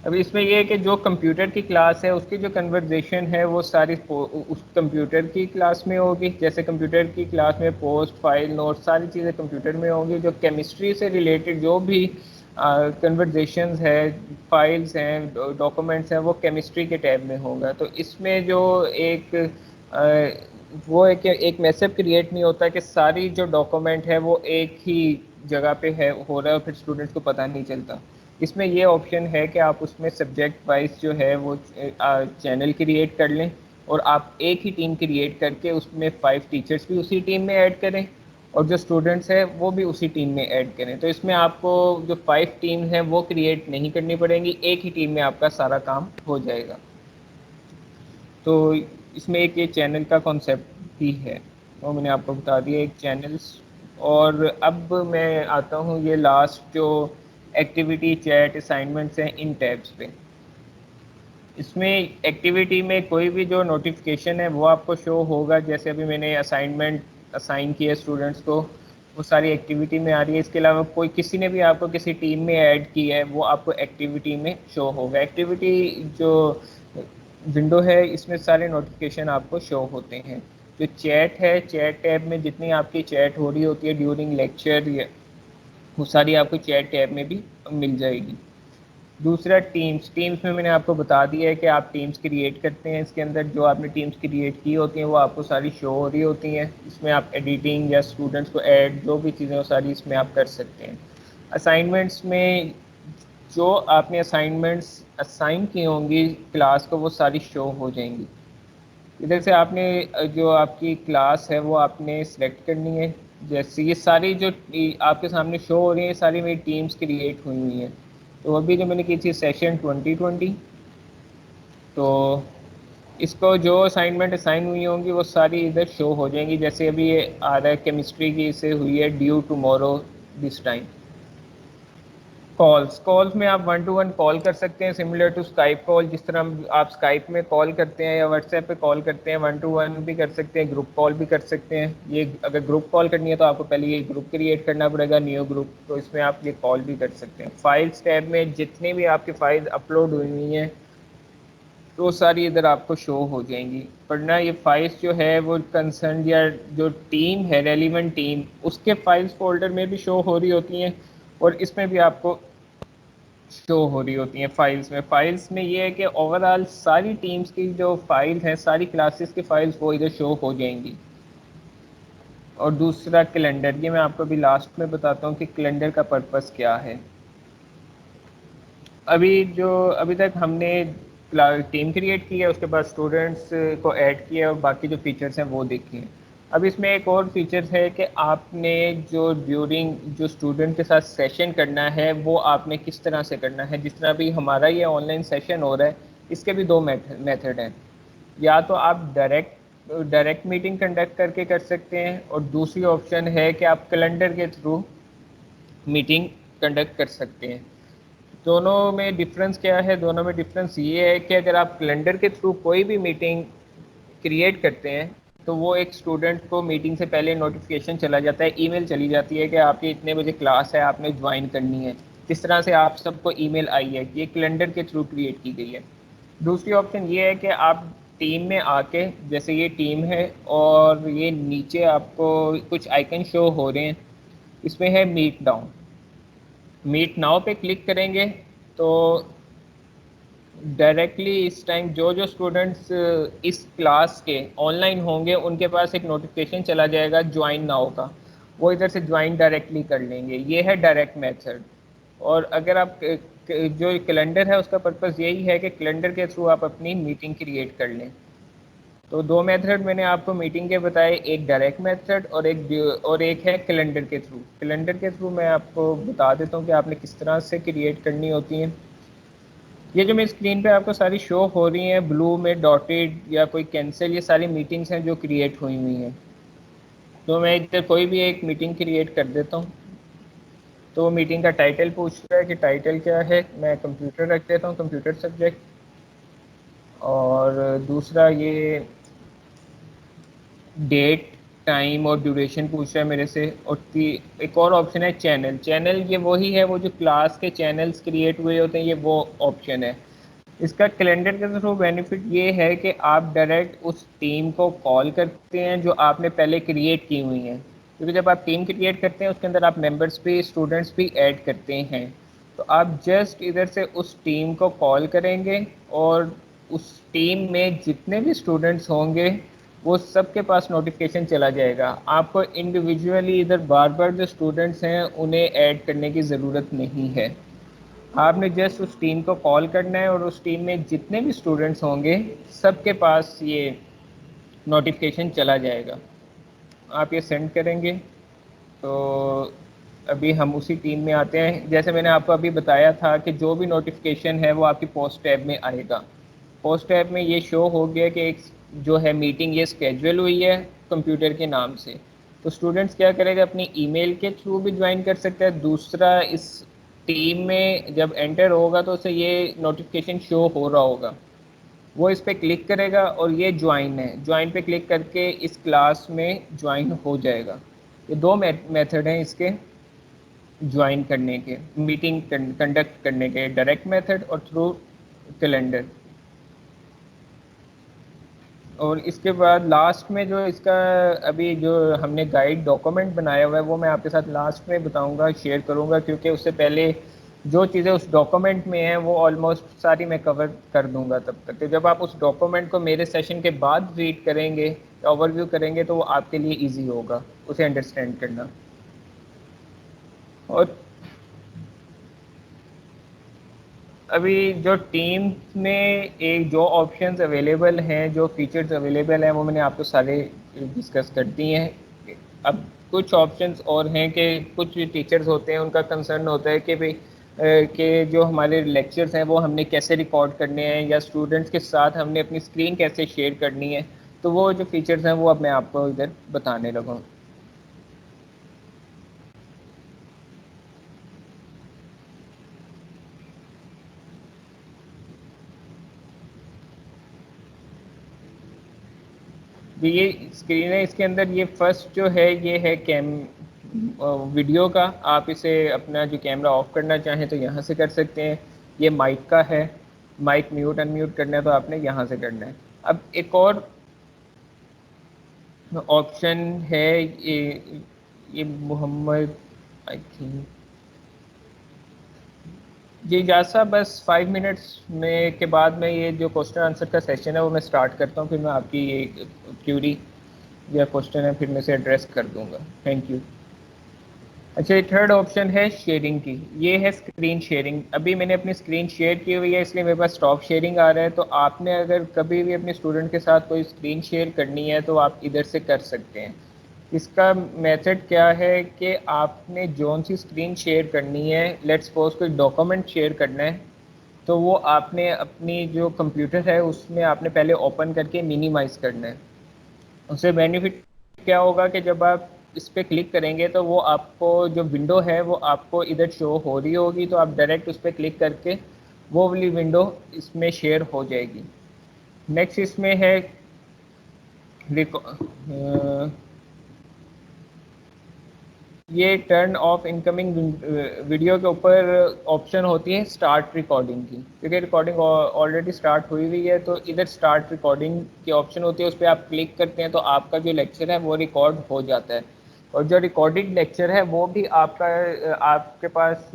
ابھی اس میں یہ ہے کہ جو کمپیوٹر کی کلاس ہے اس کی جو کنورزیشن ہے وہ ساری اس کمپیوٹر کی کلاس میں ہوگی. جیسے کمپیوٹر کی کلاس میں پوسٹ فائل نوٹ ساری چیزیں کمپیوٹر میں ہوں گی. جو کیمسٹری سے ریلیٹڈ جو بھی کنورزیشنز ہے, فائلز ہیں, ڈاکومنٹس ہیں, وہ کیمسٹری کے ٹیب میں ہوگا. تو اس میں جو وہ ہے کہ ایک میسج کریٹ نہیں ہوتا کہ ساری جو ڈاکومنٹ ہے وہ ایک ہی جگہ پہ ہے ہو رہا ہے اور پھر اسٹوڈنٹس کو پتہ نہیں چلتا. اس میں یہ آپشن ہے کہ آپ اس میں سبجیکٹ وائز جو ہے وہ چینل کریٹ کر لیں اور آپ ایک ہی ٹیم کریٹ کر کے اس میں 5 ٹیچرز بھی اسی ٹیم میں ایڈ کریں اور جو اسٹوڈنٹس ہیں وہ بھی اسی ٹیم میں ایڈ کریں. تو اس میں آپ کو جو 5 ٹیمز ہیں وہ کریٹ نہیں کرنی پڑیں گی, ایک ہی ٹیم میں آپ کا سارا کام ہو جائے گا. تو اس میں ایک یہ چینل کا کانسیپٹ بھی ہے وہ میں نے آپ کو بتا دیا, ایک چینلز. اور اب میں آتا ہوں یہ لاسٹ جو ایکٹیویٹی, چیٹ, اسائنمنٹس ہیں ان ٹیبس پہ. اس میں ایکٹیویٹی میں کوئی بھی جو نوٹیفیکیشن ہے وہ آپ کو شو ہوگا. جیسے ابھی میں نے اسائنمنٹ اسائن کیا اسٹوڈنٹس کو, وہ ساری ایکٹیویٹی میں آ رہی ہے. اس کے علاوہ کسی نے بھی آپ کو کسی ٹیم میں ایڈ کی ہے وہ آپ کو ایکٹیویٹی میں شو ہوگا. ایکٹیویٹی جو ونڈو ہے اس میں سارے نوٹیفیکیشن آپ کو شو ہوتے ہیں. جو چیٹ ہے, چیٹ ٹیب میں جتنی آپ کی چیٹ ہو رہی ہوتی ہے ڈیورنگ لیکچر وہ ساری آپ کو چیٹ ٹیب میں بھی مل جائے گی. دوسرا ٹیمز میں نے آپ کو بتا دیا ہے کہ آپ ٹیمز کریٹ کرتے ہیں. اس کے اندر جو آپ نے ٹیمز کریٹ کی ہوتی ہیں وہ آپ کو ساری شو ہو رہی ہوتی ہیں. اس میں آپ ایڈیٹنگ یا اسٹوڈنٹس کو ایڈ جو بھی چیزیں وہ ساری اس میں آپ کر سکتے ہیں. اسائنمنٹس میں جو آپ نے اسائنمنٹس اسائن کی ہوں گی کلاس کو وہ ساری شو ہو جائیں گی. ادھر سے آپ نے جو آپ کی کلاس ہے وہ آپ نے سلیکٹ کرنی ہے. جیسے یہ ساری جو آپ کے سامنے شو ہو رہی ہیں ساری میری ٹیمز کریٹ ہوئی ہوئی ہیں. تو ابھی جو میں نے کی تھی سیشن 2020, تو اس کو جو اسائنمنٹ اسائن ہوئی ہوں گی وہ ساری ادھر شو ہو جائیں گی. جیسے ابھی یہ آ رہا ہے کیمسٹری کی سے ہوئی ہے due tomorrow this time. Calls میں آپ 1-to-1 کال کر سکتے ہیں سملر ٹو اسکائپ کال. جس طرح آپ اسکائپ میں کال کرتے ہیں یا واٹس ایپ پہ کال کرتے ہیں 1-to-1 بھی کر سکتے ہیں, گروپ کال بھی کر سکتے ہیں. یہ اگر گروپ کال کرنی ہے تو آپ کو پہلے یہ گروپ کریٹ کرنا پڑے گا, نیو گروپ, تو اس میں آپ یہ کال بھی کر سکتے ہیں. فائلس ٹیب میں جتنی بھی آپ کی فائل اپلوڈ ہوئی ہوئی ہیں تو وہ ساری ادھر آپ کو شو ہو جائیں گی. ورنہ یہ فائلس جو ہے وہ کنسرن یا جو ٹیم ہے ریلیونٹ ٹیم اس کے فائلس فولڈر میں بھی شو ہو رہی ہوتی ہیں, اور اس میں بھی آپ کو شو ہو رہی ہوتی ہیں فائلس میں. فائلس میں یہ ہے کہ اوور آل ساری ٹیمز کی جو فائل ہیں ساری کلاسز کی فائلس وہ ادھر شو ہو جائیں گی. اور دوسرا کیلنڈر, یہ میں آپ کو ابھی لاسٹ میں بتاتا ہوں کہ کیلنڈر کا پرپس کیا ہے. ابھی تک ہم نے ٹیم کریٹ کی ہے, اس کے بعد اسٹوڈنٹس کو ایڈ کیا اور باقی جو فیچرس ہیں وہ دیکھے ہیں. اب اس میں ایک اور فیچر ہے کہ آپ نے جو ڈیورنگ جو اسٹوڈنٹ کے ساتھ سیشن کرنا ہے وہ آپ نے کس طرح سے کرنا ہے. جس طرح بھی ہمارا یہ آن لائن سیشن ہو رہا ہے اس کے بھی 2 میتھڈ ہیں. یا تو آپ ڈائریکٹ میٹنگ کنڈکٹ کر کے کر سکتے ہیں, اور دوسری آپشن ہے کہ آپ کیلنڈر کے تھرو میٹنگ کنڈکٹ کر سکتے ہیں. دونوں میں ڈفرینس کیا ہے؟ دونوں میں ڈفرینس یہ ہے کہ اگر آپ کیلنڈر کے تھرو کوئی بھی میٹنگ کریٹ کرتے ہیں تو وہ ایک اسٹوڈنٹ کو میٹنگ سے پہلے نوٹیفیکیشن چلا جاتا ہے, ای میل چلی جاتی ہے کہ آپ کی اتنے بجے کلاس ہے, آپ نے جوائن کرنی ہے. جس طرح سے آپ سب کو ای میل آئی ہے, یہ کیلنڈر کے تھرو کریٹ کی گئی ہے. دوسری آپشن یہ ہے کہ آپ ٹیم میں آ کے, جیسے یہ ٹیم ہے اور یہ نیچے آپ کو کچھ آئیکن شو ہو رہے ہیں, اس میں ہے میٹ ڈاؤن. میٹ ناؤ پہ کلک کریں گے تو ڈائریکٹلی اس ٹائم جو اسٹوڈنٹس اس کلاس کے آن لائن ہوں گے ان کے پاس ایک نوٹیفیکیشن چلا جائے گا جوائن ناؤ کا, وہ ادھر سے جوائن ڈائریکٹلی کر لیں گے. یہ ہے ڈائریکٹ میتھڈ. اور اگر آپ جو کیلنڈر ہے اس کا پرپز یہی ہے کہ کیلنڈر کے تھرو آپ اپنی میٹنگ کریٹ کر لیں. تو 2 میتھڈ میں نے آپ کو میٹنگ کے بتائے, ایک ڈائریکٹ میتھڈ اور ایک ہے کیلنڈر کے تھرو. کیلنڈر کے تھرو میں آپ کو بتا دیتا ہوں کہ آپ نے کس طرح سے کریٹ کرنی ہوتی ہیں. یہ جو میری اسکرین پہ آپ کو ساری شو ہو رہی ہیں بلو میں ڈاٹیڈ یا کوئی کینسل, یہ ساری میٹنگس ہیں جو کریٹ ہوئی ہوئی ہیں. تو میں ادھر کوئی بھی ایک میٹنگ کریٹ کر دیتا ہوں. تو میٹنگ کا ٹائٹل پوچھ رہا ہے کہ ٹائٹل کیا ہے, میں کمپیوٹر رکھ دیتا ہوں, کمپیوٹر سبجیکٹ. اور دوسرا یہ ڈیٹ, ٹائم اور ڈیوریشن پوچھ رہا ہے میرے سے. اور ایک اور آپشن ہے چینل. چینل یہ وہی ہے, وہ جو کلاس کے چینلز کریٹ ہوئے ہوتے ہیں, یہ وہ آپشن ہے. اس کا کیلنڈر کے تھرو بینیفٹ یہ ہے کہ آپ ڈائریکٹ اس ٹیم کو کال کرتے ہیں جو آپ نے پہلے کریٹ کی ہوئی ہیں. کیونکہ جب آپ ٹیم کریٹ کرتے ہیں اس کے اندر آپ ممبرس بھی, اسٹوڈنٹس بھی ایڈ کرتے ہیں. تو آپ جسٹ ادھر سے اس ٹیم کو کال کریں گے اور اس ٹیم میں جتنے بھی اسٹوڈنٹس ہوں گے وہ سب کے پاس نوٹیفیکیشن چلا جائے گا. آپ کو انڈیویجولی ادھر بار بار جو اسٹوڈنٹس ہیں انہیں ایڈ کرنے کی ضرورت نہیں ہے. آپ نے جسٹ اس ٹیم کو کال کرنا ہے اور اس ٹیم میں جتنے بھی اسٹوڈنٹس ہوں گے سب کے پاس یہ نوٹیفیکیشن چلا جائے گا. آپ یہ سینڈ کریں گے تو ابھی ہم اسی ٹیم میں آتے ہیں. جیسے میں نے آپ کو ابھی بتایا تھا کہ جو بھی نوٹیفیکیشن ہے وہ آپ کی پوسٹ ٹیب میں آئے گا. پوسٹ ٹیب میں یہ شو ہو گیا کہ ایک جو ہے میٹنگ یہ اسکیجول ہوئی ہے کمپیوٹر کے نام سے. تو اسٹوڈنٹس کیا کرے گا, اپنی ای میل کے تھرو بھی جوائن کر سکتے ہیں. دوسرا اس ٹیم میں جب انٹر ہوگا تو اسے یہ نوٹیفیکیشن شو ہو رہا ہوگا, وہ اس پہ کلک کرے گا اور یہ جوائن ہے, جوائن پہ کلک کر کے اس کلاس میں جوائن ہو جائے گا. یہ 2 میتھڈ ہیں اس کے جوائن کرنے کے, میٹنگ کنڈکٹ کرنے کے, ڈائریکٹ میتھڈ اور تھرو کیلنڈر. اور اس کے بعد لاسٹ میں جو اس کا ابھی جو ہم نے گائیڈ ڈاکومنٹ بنایا ہوا ہے وہ میں آپ کے ساتھ لاسٹ میں بتاؤں گا, شیئر کروں گا, کیونکہ اس سے پہلے جو چیزیں اس ڈاکومنٹ میں ہیں وہ آلموسٹ ساری میں کور کر دوں گا تب تک. کہ جب آپ اس ڈاکومنٹ کو میرے سیشن کے بعد ریڈ کریں گے, اوور ویو کریں گے, تو وہ آپ کے لیے ایزی ہوگا اسے انڈرسٹینڈ کرنا. اور ابھی جو ٹیم میں ایک جو آپشنز اویلیبل ہیں, جو فیچرز اویلیبل ہیں وہ میں نے آپ کو سارے ڈسکس کر دی ہیں. اب کچھ آپشنس اور ہیں کہ کچھ ٹیچرز ہوتے ہیں ان کا کنسرن ہوتا ہے کہ بھئی کہ جو ہمارے لیکچرز ہیں وہ ہم نے کیسے ریکارڈ کرنے ہیں یا اسٹوڈنٹس کے ساتھ ہم نے اپنی اسکرین کیسے شیئر کرنی ہے. تو وہ جو فیچرز ہیں وہ اب میں آپ کو ادھر بتانے لگا ہوں. یہ اسکرین ہے, اس کے اندر یہ فرسٹ جو ہے یہ ہے ویڈیو کا. آپ اسے اپنا جو کیمرہ آف کرنا چاہیں تو یہاں سے کر سکتے ہیں. یہ مائک کا ہے, مائک میوٹ ان میوٹ کرنا ہے تو آپ نے یہاں سے کرنا ہے. اب ایک اور آپشن ہے, یہ محمد آئی تھنک جی اجازت صاحب بس 5 منٹس میں کے بعد میں یہ جو کوسچن آنسر کا سیشن ہے وہ میں سٹارٹ کرتا ہوں, پھر میں آپ کی یہ کیوری یا کوسچن ہے پھر میں سے ایڈریس کر دوں گا. Thank you. اچھا یہ تھرڈ آپشن ہے شیئرنگ کی. یہ ہے اسکرین شیئرنگ. ابھی میں نے اپنی اسکرین شیئر کی ہوئی ہے اس لیے میرے پاس اسٹاپ شیئرنگ آ رہا ہے. تو آپ نے اگر کبھی بھی اپنے اسٹوڈنٹ کے ساتھ کوئی اسکرین شیئر کرنی ہے تو آپ ادھر سے کر سکتے ہیں. اس کا میتھڈ کیا ہے کہ آپ نے جون سی اسکرین شیئر کرنی ہے, لیٹ سپوز کوئی ڈاکومنٹ شیئر کرنا ہے تو وہ آپ نے اپنی جو کمپیوٹر ہے اس میں آپ نے پہلے اوپن کر کے مینیمائز کرنا ہے. اس سے بینیفٹ کیا ہوگا کہ جب آپ اس پہ کلک کریں گے تو وہ آپ کو جو ونڈو ہے وہ آپ کو ادھر شو ہو رہی ہوگی, تو آپ ڈائریکٹ اس پہ کلک کر کے وہ والی ونڈو اس میں شیئر ہو جائے گی. نیکسٹ اس میں ہے یہ ٹرن آف انکمنگ ویڈیو کے اوپر آپشن ہوتی ہے اسٹارٹ ریکارڈنگ کی, کیونکہ ریکارڈنگ آلریڈی اسٹارٹ ہوئی ہوئی ہے. تو ادھر اسٹارٹ ریکارڈنگ کی آپشن ہوتی ہے, اس پہ آپ کلک کرتے ہیں تو آپ کا جو لیکچر ہے وہ ریکارڈ ہو جاتا ہے. اور جو ریکارڈنگ لیکچر ہے وہ بھی آپ کے پاس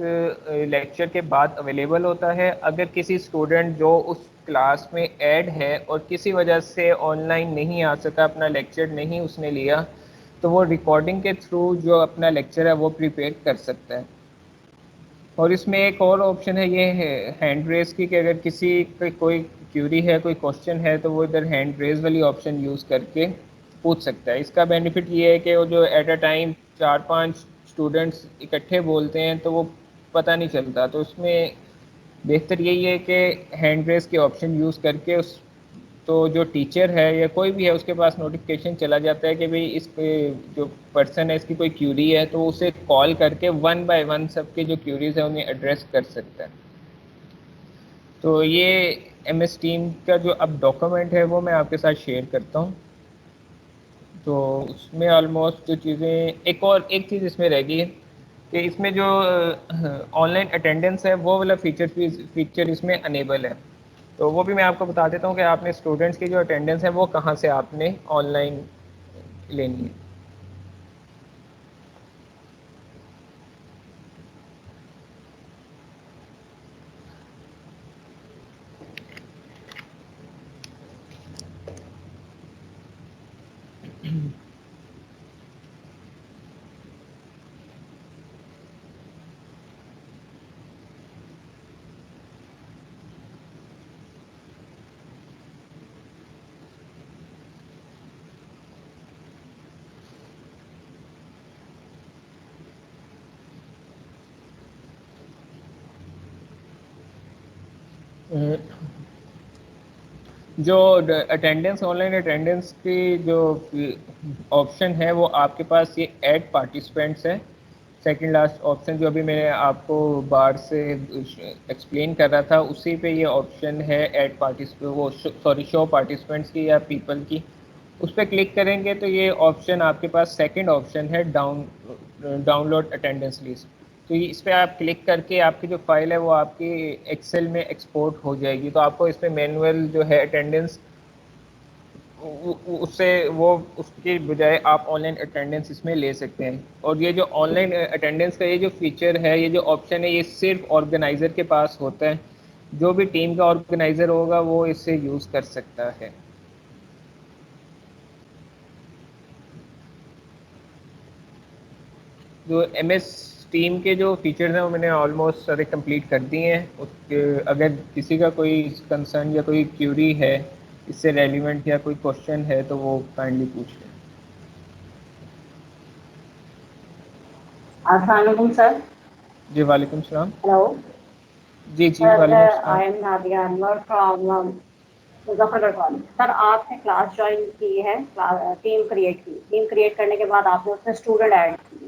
لیکچر کے بعد اویلیبل ہوتا ہے. اگر کسی اسٹوڈنٹ جو اس کلاس میں ایڈ ہے اور کسی وجہ سے آن لائن نہیں آ سکا, اپنا لیکچر نہیں اس نے لیا, تو وہ ریکارڈنگ کے تھرو جو اپنا لیکچر ہے وہ پریپیئر کر سکتا ہے. اور اس میں ایک اور آپشن ہے یہ ہے ہینڈ ریز کی, کہ اگر کسی کوئی کیوری ہے, کوئی کوشچن ہے, تو وہ ادھر ہینڈ ریز والی آپشن یوز کر کے پوچھ سکتا ہے. اس کا بینیفٹ یہ ہے کہ وہ جو ایٹ اے ٹائم 4-5 اسٹوڈنٹس اکٹھے بولتے ہیں تو وہ پتہ نہیں چلتا. تو اس میں بہتر یہی ہے کہ ہینڈ ریز کے آپشن یوز کر کے تو جو ٹیچر ہے یا کوئی بھی ہے اس کے پاس نوٹیفیکیشن چلا جاتا ہے کہ بھئی اس پہ جو پرسن ہے اس کی کوئی کیوری ہے, تو اسے کال کر کے 1 بائی 1 سب کے جو کیوریز ہیں انہیں ایڈریس کر سکتا ہے. تو یہ ایم ایس ٹیم کا جو اب ڈاکومنٹ ہے وہ میں آپ کے ساتھ شیئر کرتا ہوں. تو اس میں آلموسٹ جو چیزیں ایک چیز اس میں رہ گئی ہے کہ اس میں جو آن لائن اٹینڈنس ہے وہ والا فیچر اس میں انیبل ہے. تو وہ بھی میں آپ کو بتا دیتا ہوں کہ آپ نے اسٹوڈنٹس کی جو اٹینڈنس ہے وہ کہاں سے آپ نے آن لائن لینی ہے. جو اٹینڈنس آن لائن اٹینڈنس کی جو آپشن ہے وہ آپ کے پاس یہ ایڈ پارٹیسپینٹس ہے, سیکنڈ لاسٹ آپشن جو ابھی میں نے آپ کو بار سے ایکسپلین کر رہا تھا اسی پہ یہ آپشن ہے ایڈ شو پارٹیسپینٹس کی یا پیپل کی. اس پہ کلک کریں گے تو یہ آپشن آپ کے پاس سیکنڈ آپشن ہے ڈاؤن لوڈ اٹینڈنس لسٹ. تو اس پہ آپ کلک کر کے آپ کی جو فائل ہے وہ آپ کی ایکسل میں ایکسپورٹ ہو جائے گی. تو آپ کو اس پہ مینول جو ہے اٹینڈنس اس کے بجائے آپ آن لائن اٹینڈنس اس میں لے سکتے ہیں. اور یہ جو آن لائن اٹینڈنس کا یہ جو فیچر ہے, یہ جو آپشن ہے, یہ صرف آرگنائزر کے پاس ہوتا ہے. جو بھی ٹیم کا آرگنائزر ہوگا وہ اس سے یوز کر سکتا ہے. جو ایم ایس ٹیم کے جو فیچرز ہیں وہ میں نے آلموسٹ سارے کمپلیٹ کر دیے ہیں. اگر کسی کا کوئی کنسرن یا کوئی کیوری ہے اس سے ریلیونٹ یا کوئی کوشچن ہے تو وہ کائنڈلی پوچھ لیں. السلام علیکم سر. جی وعلیکم السلام. ہیلو جی سر, وعلیکم السلام. I am Nadia Anwar from Muzaffar گڑھ کالج. سر آپ نے کلاس جوائن کی ہے, ٹیم کریٹ کرنے کے بعد آپ نے اس میں اسٹوڈنٹ ایڈ کی,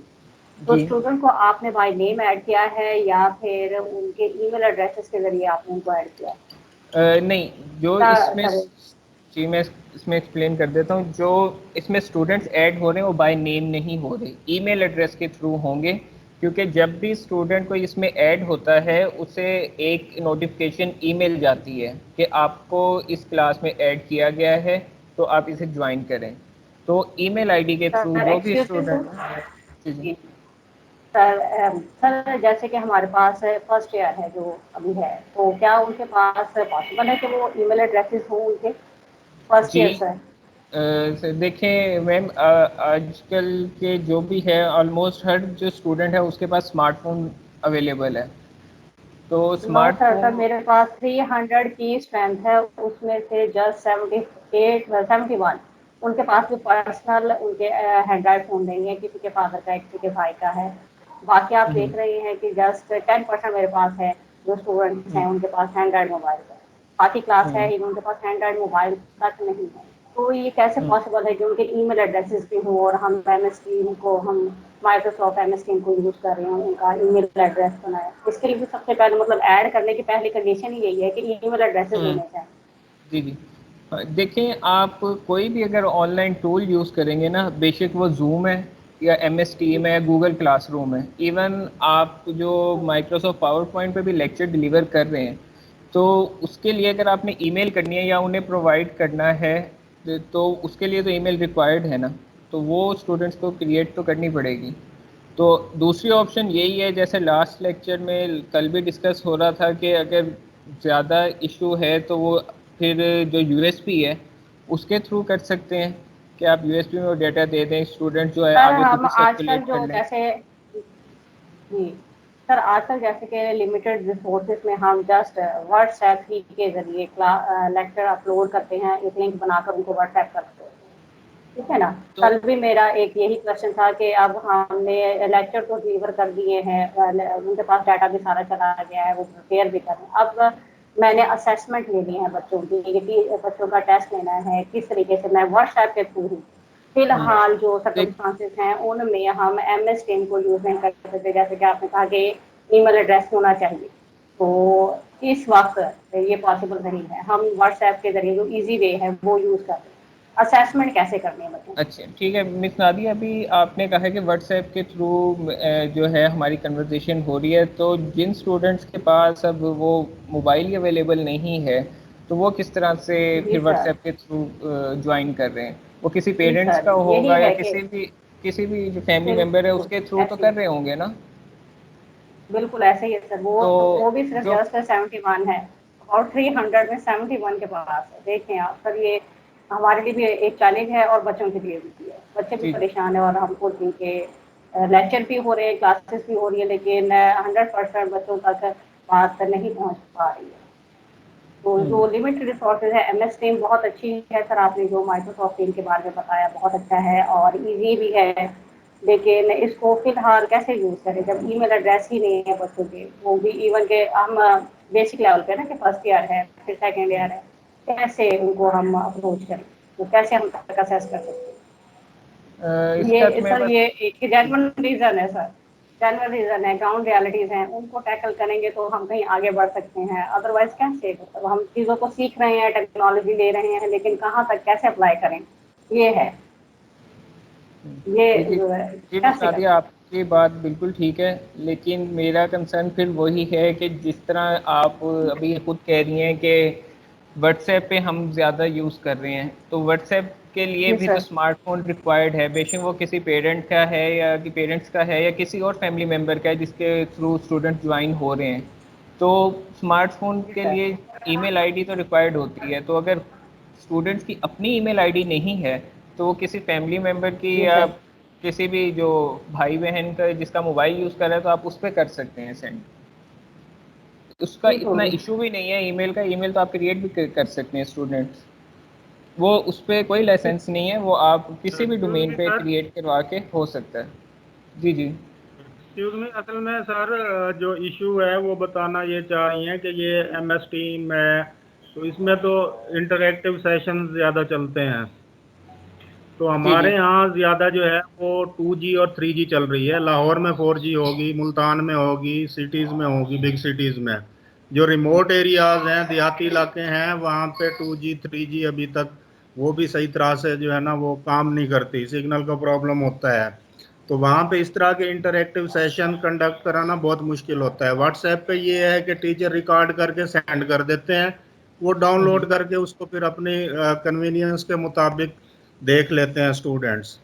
تو جی اسٹوڈنٹ کو آپ نے بائی نیم ایڈ کیا ہے یا پھر ان کے ای میل ایڈریسز کے ذریعے آپ نے ان کو ایڈ کیا ہے؟ نہیں, جو اس میں سر جی میں اس میں ایکسپلین کر دیتا ہوں. جو اس میں اسٹوڈنٹس ایڈ ہو رہے ہیں وہ بائی نیم نہیں ہو رہے, ای میل ایڈریس کے تھرو ہوں گے, کیونکہ جب بھی اسٹوڈنٹ کو اس میں ایڈ ہوتا ہے اسے ایک نوٹیفیکیشن ای میل جاتی ہے کہ آپ کو اس کلاس میں ایڈ کیا گیا ہے تو آپ اسے جوائن کریں. تو ای میل آئی ڈی کے تھرو سر جو بھی ایکسکیوز می اسٹوڈنٹ جی سر جیسے کہ ہمارے پاس فرسٹ ایئر ہے جو ابھی ہے, تو کیا ان کے پاس پاسبل ہے کہ وہ ای میل ایڈریسز ہوں ان کے فرسٹ ایئر جی سر؟ دیکھیں میم, آج کل کے جو بھی ہے آلموسٹ ہر جو اسٹوڈنٹ ہے اس کے پاس اسمارٹ فون اویلیبل ہے, تو نو اسمارٹ سر, فون میرے پاس 300 کی اسٹرینتھ ہے, اس میں سے جسٹ 71 ان کے پاس بھی پرسنل ان کے اینڈرائڈ فون نہیں ہے, کسی کے فادر کا ہے کسی کے بھائی کا ہے. باقی آپ دیکھ رہے ہیں کہ جسٹ 10% میرے پاس ہے جو اسٹوڈنٹس ہیں ان کے پاس اینڈرائڈ موبائل ہے. باقی کلاس ہے ان کے پاس اینڈرائڈ موبائل تک نہیں ہے. تو یہ کیسے پاسبل ہے کہ ان کے ای میل ایڈریسز بھی ہوں اور ہم ایم ایس ٹیم کو ہم مائکروسافٹ ایم ایس ٹیم کو یوز کر رہے ہیں, ان کا ای میل ایڈریس بنایا. اس کے لیے بھی سب سے پہلے مطلب ایڈ کرنے کی پہلی کنڈیشن ہی یہی ہے کہ ای میل ایڈریسز ہونے چاہیے. جی دیکھیں, آپ کوئی بھی اگر آن لائن ٹول یوز کریں گے نا, بے شک وہ زوم ہے یا ایم ایس ٹیم ہے, گوگل کلاس روم ہے, ایون آپ جو مائکروسافٹ پاور پوائنٹ پہ بھی لیکچر ڈلیور کر رہے ہیں, تو اس کے لیے اگر آپ نے ای میل کرنی ہے یا انہیں پرووائڈ کرنا ہے تو اس کے لیے تو ای میل ریکوائرڈ ہے نا, تو وہ اسٹوڈنٹس کو کریٹ تو کرنی پڑے گی. تو دوسری آپشن یہی ہے, جیسے لاسٹ لیکچر میں کل بھی ڈسکس ہو رہا تھا کہ اگر زیادہ ایشو ہے تو وہ پھر جو یو ایس پی ہے اس کے تھرو کر سکتے ہیں کہ آپ یو ایس پی میں ڈیٹا دے دیں, اسٹوڈنٹ جو ہے سر آگے خود ہم ہی آج کل سرکولیٹ کر جو لیں. جیسے جی سر, آج کل جیسے کہ لمیٹیڈ ریسورسز میں ہم جسٹ واٹس ایپ ہی کے ذریعے لیکچر اپلوڈ کرتے ہیں, ایک لنک بنا کر ان کو واٹس ایپ کرتے ہیں, ٹھیک ہے نا. تو کل بھی میرا ایک یہی کوشچن تھا کہ اب ہم نے لیکچر کو ڈلیور کر دیے ہیں, ان کے پاس ڈاٹا بھی سارا چلا گیا ہے, وہ پریپیئر بھی کر رہے ہیں. اب میں نے اسیسمنٹ لینی ہے بچوں کی, بچوں کا ٹیسٹ لینا ہے, کس طریقے سے میں واٹس ایپ کے تھرو فی الحال جو دیکھ سرکمسٹانسز ہیں ان میں ہم ایم ایس ٹیم کو یوز نہیں کر سکتے, جیسے کہ آپ نے کہا کہ ای میل ایڈریس ہونا چاہیے. تو اس وقت یہ پاسبل نہیں ہے, ہم واٹس ایپ کے ذریعے جو ایزی وے ہے وہ یوز کرتے ہیں. اسیسمنٹ کیسے کرنی ہے بچوں کی؟ اچھا ٹھیک ہے مس نادیہ, ابھی آپ نے کہا کہ واٹس ایپ کے تھرو جو ہے ہماری کنورزیشن ہو رہی ہے, تو جن اسٹوڈنٹس کے پاس اب وہ موبائل ہی اویلیبل نہیں ہے تو وہ کس طرح سے جی پھر واٹس سر, ایپ کے تھرو جوائن کر رہے ہیں؟ وہ کسی جی پیرنٹس سر, کا ہوگا یہی یا ہے کہ کسی بھی جو فیملی ممبر ہے اس بالکل کے تھرو تو ایسے کر رہے ہوں گے نا. بالکل ایسے ہی ہے سر, تو وہ بھی صرف جو جسٹ 71 ہے اور 300 میں 71 کے پاس ہے. دیکھیں آپ سر, یہ ہمارے لیے بھی ایک چیلنج ہے اور بچوں کے لیے بھی ہے. بچے بھی جی پریشان ہیں اور ہم کو ان کے لیکچر بھی ہو رہے ہیں, کلاسز بھی ہو رہی ہے, لیکن 100% بچوں تک بات نہیں پہنچ پا رہی ہے. تو جو لمٹڈ ریسورسز ہے, ایم ایس ٹیم بہت اچھی ہے سر, آپ نے جو مائکروسافٹ ٹیم کے بارے میں بتایا بہت اچھا ہے اور ایزی بھی ہے, لیکن اس کو فی الحال کیسے یوز کریں جب ای میل ایڈریس ہی نہیں ہے بچوں کے, وہ بھی ایون کہ ہم بیسک لیول پہ نا کہ فرسٹ ایئر ہے پھر سیکنڈ ایئر ہے, کیسے ان کو ہم اپروچ کریں, تو کیسے ہم تک اسیس کر سکتے ہیں؟ اس کا یہ تو میں سر بس یہ ایک جینوین ریزن ہے سر, جینوین ریزن ہے, گراؤنڈ ریالٹیز ہیں, ان کو ٹیکل کریں گے تو ہم کہیں آگے بڑھ سکتے ہیں. ادروائز کیسے ہم چیزوں کو سیکھ رہے ہیں, ٹیکنالوجی لے رہے ہیں, لیکن کہاں تک کیسے اپلائی کریں, یہ ہے یہ جی جو ہے جی مس کیسے نادیہ, کریں. آپ کی بات بالکل ٹھیک ہے, لیکن میرا کنسرن پھر وہی ہے کہ جس طرح آپ ابھی خود کہہ رہی ہیں کہ واٹس ایپ پہ ہم زیادہ یوز کر رہے ہیں, تو واٹس ایپ کے لیے جی بھی تو سر, اسمارٹ فون ریکوائرڈ ہے, بے شک وہ کسی پیرنٹ کا ہے یا پیرنٹس کا ہے یا کسی اور فیملی ممبر کا ہے جس کے تھرو اسٹوڈنٹ جوائن ہو رہے ہیں. تو اسمارٹ فون جی کے سر, لیے ای میل آئی ڈی تو ریکوائرڈ ہوتی ہے, تو اگر اسٹوڈنٹس کی اپنی ای میل آئی ڈی نہیں ہے تو وہ کسی فیملی ممبر کی جی یا سر, کسی بھی جو بھائی بہن کا جس کا موبائل یوز کر رہا ہے تو آپ اس پہ کر سکتے ہیں سینڈ. اس کا اتنا بالکل ایشو بھی نہیں ہے ای میل کا, ای میل تو آپ کریٹ بھی کر سکتے ہیں اسٹوڈنٹس, وہ اس پہ کوئی لائسنس نہیں ہے, وہ آپ کسی بھی ڈومین پہ کریٹ کروا کے ہو سکتا ہے. جی جی ایکسکیوز می، اصل میں سر جو ایشو ہے وہ بتانا یہ چاہ رہی ہیں کہ یہ ایم ایس ٹیم ہے تو اس میں تو انٹریکٹیو سیشن زیادہ چلتے ہیں، تو ہمارے یہاں زیادہ جو ہے وہ 2G اور 3G چل رہی ہے. لاہور میں 4G ہوگی، ملتان میں ہوگی، سٹیز میں ہوگی، بگ سٹیز میں. جو ریموٹ ایریاز ہیں، دیہاتی علاقے ہیں، وہاں پہ 2G 3G ابھی تک وہ بھی صحیح طرح سے جو ہے نا وہ کام نہیں کرتی، سگنل کا پرابلم ہوتا ہے. تو وہاں پہ اس طرح کے انٹریکٹیو سیشن کنڈکٹ کرانا بہت مشکل ہوتا ہے. واٹس ایپ پہ یہ ہے کہ ٹیچر ریکارڈ کر کے سینڈ کر دیتے ہیں، وہ ڈاؤن لوڈ کر کے اس کو پھر اپنی کنوینئنس کے مطابق دیکھ لیتے ہیں اسٹوڈینٹس.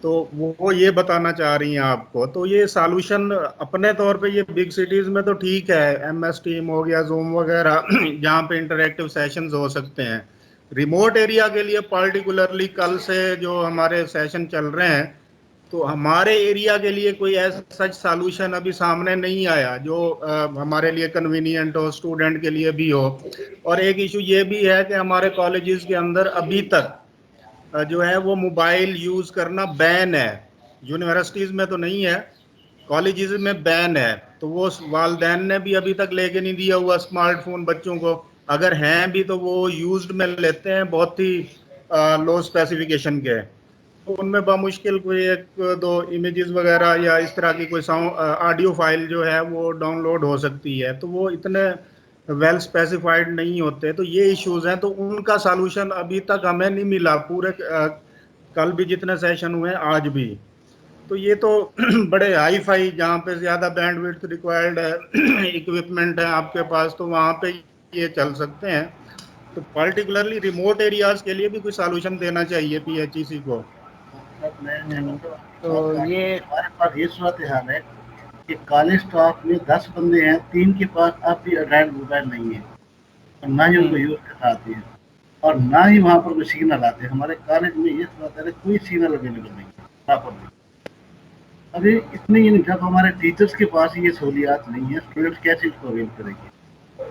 تو وہ یہ بتانا چاہ رہی ہیں آپ کو. تو یہ سالوشن اپنے طور پہ یہ بگ سٹیز میں تو ٹھیک ہے، ایم ایس ٹیم ہو گیا، زوم وغیرہ، جہاں پہ انٹریکٹیو سیشنز ہو سکتے ہیں. ریموٹ ایریا کے لیے پارٹیکولرلی کل سے جو ہمارے سیشن چل رہے ہیں، تو ہمارے ایریا کے لیے کوئی ایسا سچ سالوشن ابھی سامنے نہیں آیا جو ہمارے لیے کنوینئنٹ ہو، اسٹوڈنٹ کے لیے بھی ہو. اور ایک ایشو یہ بھی ہے کہ ہمارے کالجز کے اندر ابھی تک جو ہے وہ موبائل یوز کرنا بین ہے. یونیورسٹیز میں تو نہیں ہے، کالجز میں بین ہے. تو وہ والدین نے بھی ابھی تک لے کے نہیں دیا ہوا اسمارٹ فون بچوں کو. اگر ہیں بھی تو وہ یوزڈ میں لیتے ہیں، بہت ہی لو اسپیسیفکیشن کے. تو ان میں بمشکل کوئی ایک دو امیجز وغیرہ یا اس طرح کی کوئی آڈیو فائل جو ہے وہ ڈاؤن لوڈ ہو سکتی ہے. تو وہ اتنے ویل اسپیسیفائڈ نہیں ہوتے. تو یہ ایشوز ہیں، تو ان کا سالوشن ابھی تک ہمیں نہیں ملا پورے کل بھی جتنے سیشن ہوئے آج بھی. تو یہ تو بڑے ہائی فائی جہاں پہ زیادہ بینڈ وڈتھ ریکوائرڈ ہے، اکوپمنٹ ہے آپ کے پاس، تو وہاں پہ یہ چل سکتے ہیں. تو پارٹیکولرلی ریموٹ ایریاز کے لیے بھی کوئی سالوشن دینا چاہیے پی ایچ ای سی کو. تو یہ ہمارے پاس یہ صورتحال ہے کہ کالج اسٹاف میں 10 بندے ہیں، 3 کے پاس اب بھی اینڈرائڈ موبائل نہیں ہے، اور نہ ہی ان کو یوز کر آتے ہیں، اور نہ ہی وہاں پر کوئی سگنل آتے ہیں. ہمارے کالج میں یہ صورتحال ہے، کوئی سگنل اویلیبل نہیں ہے. ابھی اتنے ہی نہیں، جب ہمارے ٹیچرس کے پاس یہ سہولیات نہیں ہے، اسٹوڈنٹس کیسے اس کو اویل کریں گے؟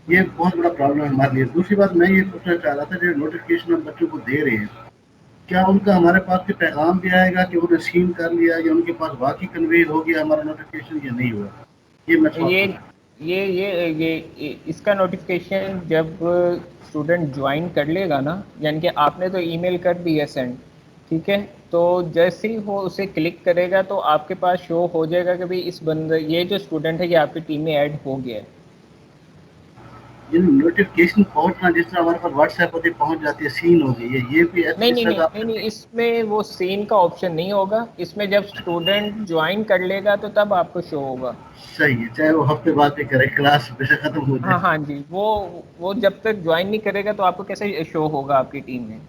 یہ بہت بڑا پرابلم ہے ہمارے لیے. دوسری بات میں یہ پوچھنا چاہ رہا تھا، جو نوٹیفکیشن ہم بچوں کو دے رہے ہیں، کیا ان کا ہمارے پاس کوئی پیغام بھی آئے گا کہ انہوں نے سین کر لیا یا ان کے پاس واقعی کنوے ہو گیا ہمارا نوٹیفکیشن یا نہیں ہوا؟ یہ میں یہ اس کا نوٹیفکیشن جب اسٹوڈنٹ جوائن کر لے گا نا، یعنی کہ آپ نے تو ای میل کر دی ہے سینڈ، ٹھیک ہے، تو جیسے ہی وہ اسے کلک کرے گا تو آپ کے پاس شو ہو جائے گا کہ بھائی اس بندے، یہ جو اسٹوڈنٹ ہے یہ آپ کی ٹیم میں ایڈ ہو گیا ہے. نوٹیفکیشن پہنچنا جس طرح ہمارے پاس واٹس ایپ پر پہنچ جاتی ہے، سین ہو گئی ہے، یہ بھی نہیں، اس میں وہ سین کا آپشن نہیں ہوگا. اس میں جب اسٹوڈنٹ جوائن کر لے گا تو تب آپ کو شو ہوگا. صحیح ہے، چاہے وہ ہفتے بعد بھی کرے، کلاس پہ ختم ہو جائے. ہاں جی، وہ جب تک جوائن نہیں کرے گا تو آپ کو کیسے شو ہوگا آپ کی ٹیم میں.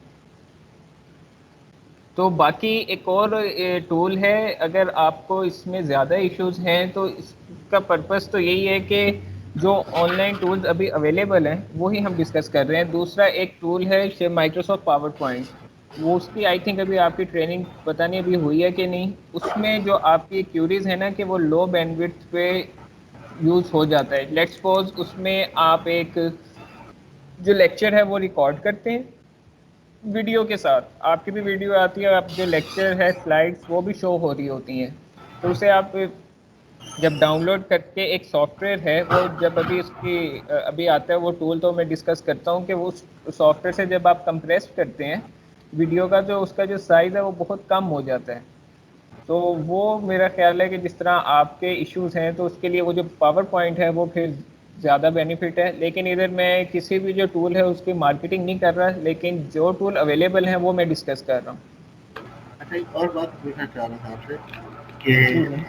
تو باقی ایک اور ٹول ہے، اگر آپ کو اس میں زیادہ ایشوز ہیں تو اس کا پرپس تو یہی ہے کہ جو آن لائن ٹولز ابھی اویلیبل ہیں وہی ہم ڈسکس کر رہے ہیں. دوسرا ایک ٹول ہے مائکروسافٹ پاور پوائنٹ. وہ اس کی آئی تھنک ابھی آپ کی ٹریننگ پتہ نہیں ابھی ہوئی ہے کہ نہیں. اس میں جو آپ کی کیوریز ہے نا کہ وہ لو بینڈ وڈتھ پہ یوز ہو جاتا ہے. لیٹس سپوز اس میں آپ ایک جو لیکچر ہے وہ ریکارڈ کرتے ہیں ویڈیو کے ساتھ، آپ کی بھی ویڈیو آتی ہے، آپ جو لیکچر ہے سلائڈس وہ بھی شو ہو رہی ہوتی ہیں. تو اسے آپ جب ڈاؤن لوڈ کر کے، ایک سافٹ ویئر ہے وہ جب ابھی آتا ہے وہ ٹول، تو میں ڈسکس کرتا ہوں کہ وہ سافٹ ویئر سے جب آپ کمپریس کرتے ہیں ویڈیو کا تو اس کا جو سائز ہے وہ بہت کم ہو جاتا ہے. تو وہ میرا خیال ہے کہ جس طرح آپ کے ایشوز ہیں تو اس کے لیے وہ جو پاور پوائنٹ ہے وہ پھر زیادہ بینیفٹ ہے. لیکن ادھر میں کسی بھی جو ٹول ہے اس کی مارکیٹنگ نہیں کر رہا، لیکن جو ٹول اویلیبل ہیں وہ میں ڈسکس کر رہا ہوں. اچھا، ایک اور بات پوچھنا چاہ رہا تھا آپ سے کہ جی جی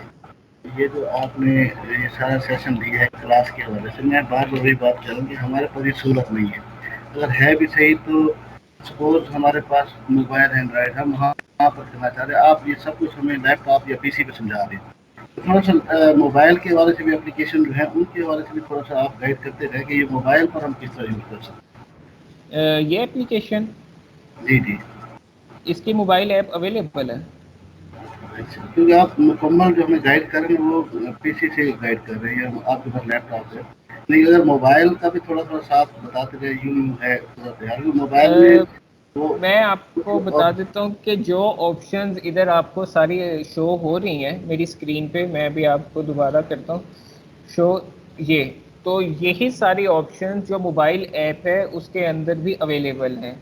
یہ جو آپ نے یہ سارا سیشن دیا ہے کلاس کے حوالے سے، میں بار وہی بات کروں کہ ہمارے پاس یہ سہولت نہیں ہے. اگر ہے بھی صحیح تو سپوز ہمارے پاس موبائل اینڈرائڈ، ہم وہاں پر کرنا چاہ رہے ہیں، آپ یہ سب کچھ ہمیں لیپ ٹاپ یا پی سی پہ سمجھا رہے ہیں. تھوڑا سا موبائل کے حوالے سے بھی اپلیکیشن جو ہیں ان کے حوالے سے بھی تھوڑا سا آپ گائڈ کرتے رہے کہ یہ موبائل پر ہم کس طرح یوز کر سکتے ہیں. یہ اپلیکیشن جی اس کی موبائل ایپ اویلیبل ہے. اچھا، کیونکہ آپ مکمل جو ہمیں گائڈ کر رہے ہیں وہ پی سی سے گائڈ کر رہے ہیں، آپ کے پاس لیپ ٹاپ ہے. نہیں، اگر موبائل کا بھی تھوڑا ساتھ بتاتے رہے، یوں ہے موبائل میں میں آپ کو بتا دیتا ہوں کہ جو آپشنز ادھر آپ کو ساری شو ہو رہی ہیں میری اسکرین پہ، میں بھی آپ کو دوبارہ کرتا ہوں شو یہ، تو یہی ساری آپشنز جو موبائل ایپ ہے اس کے اندر بھی اویلیبل ہیں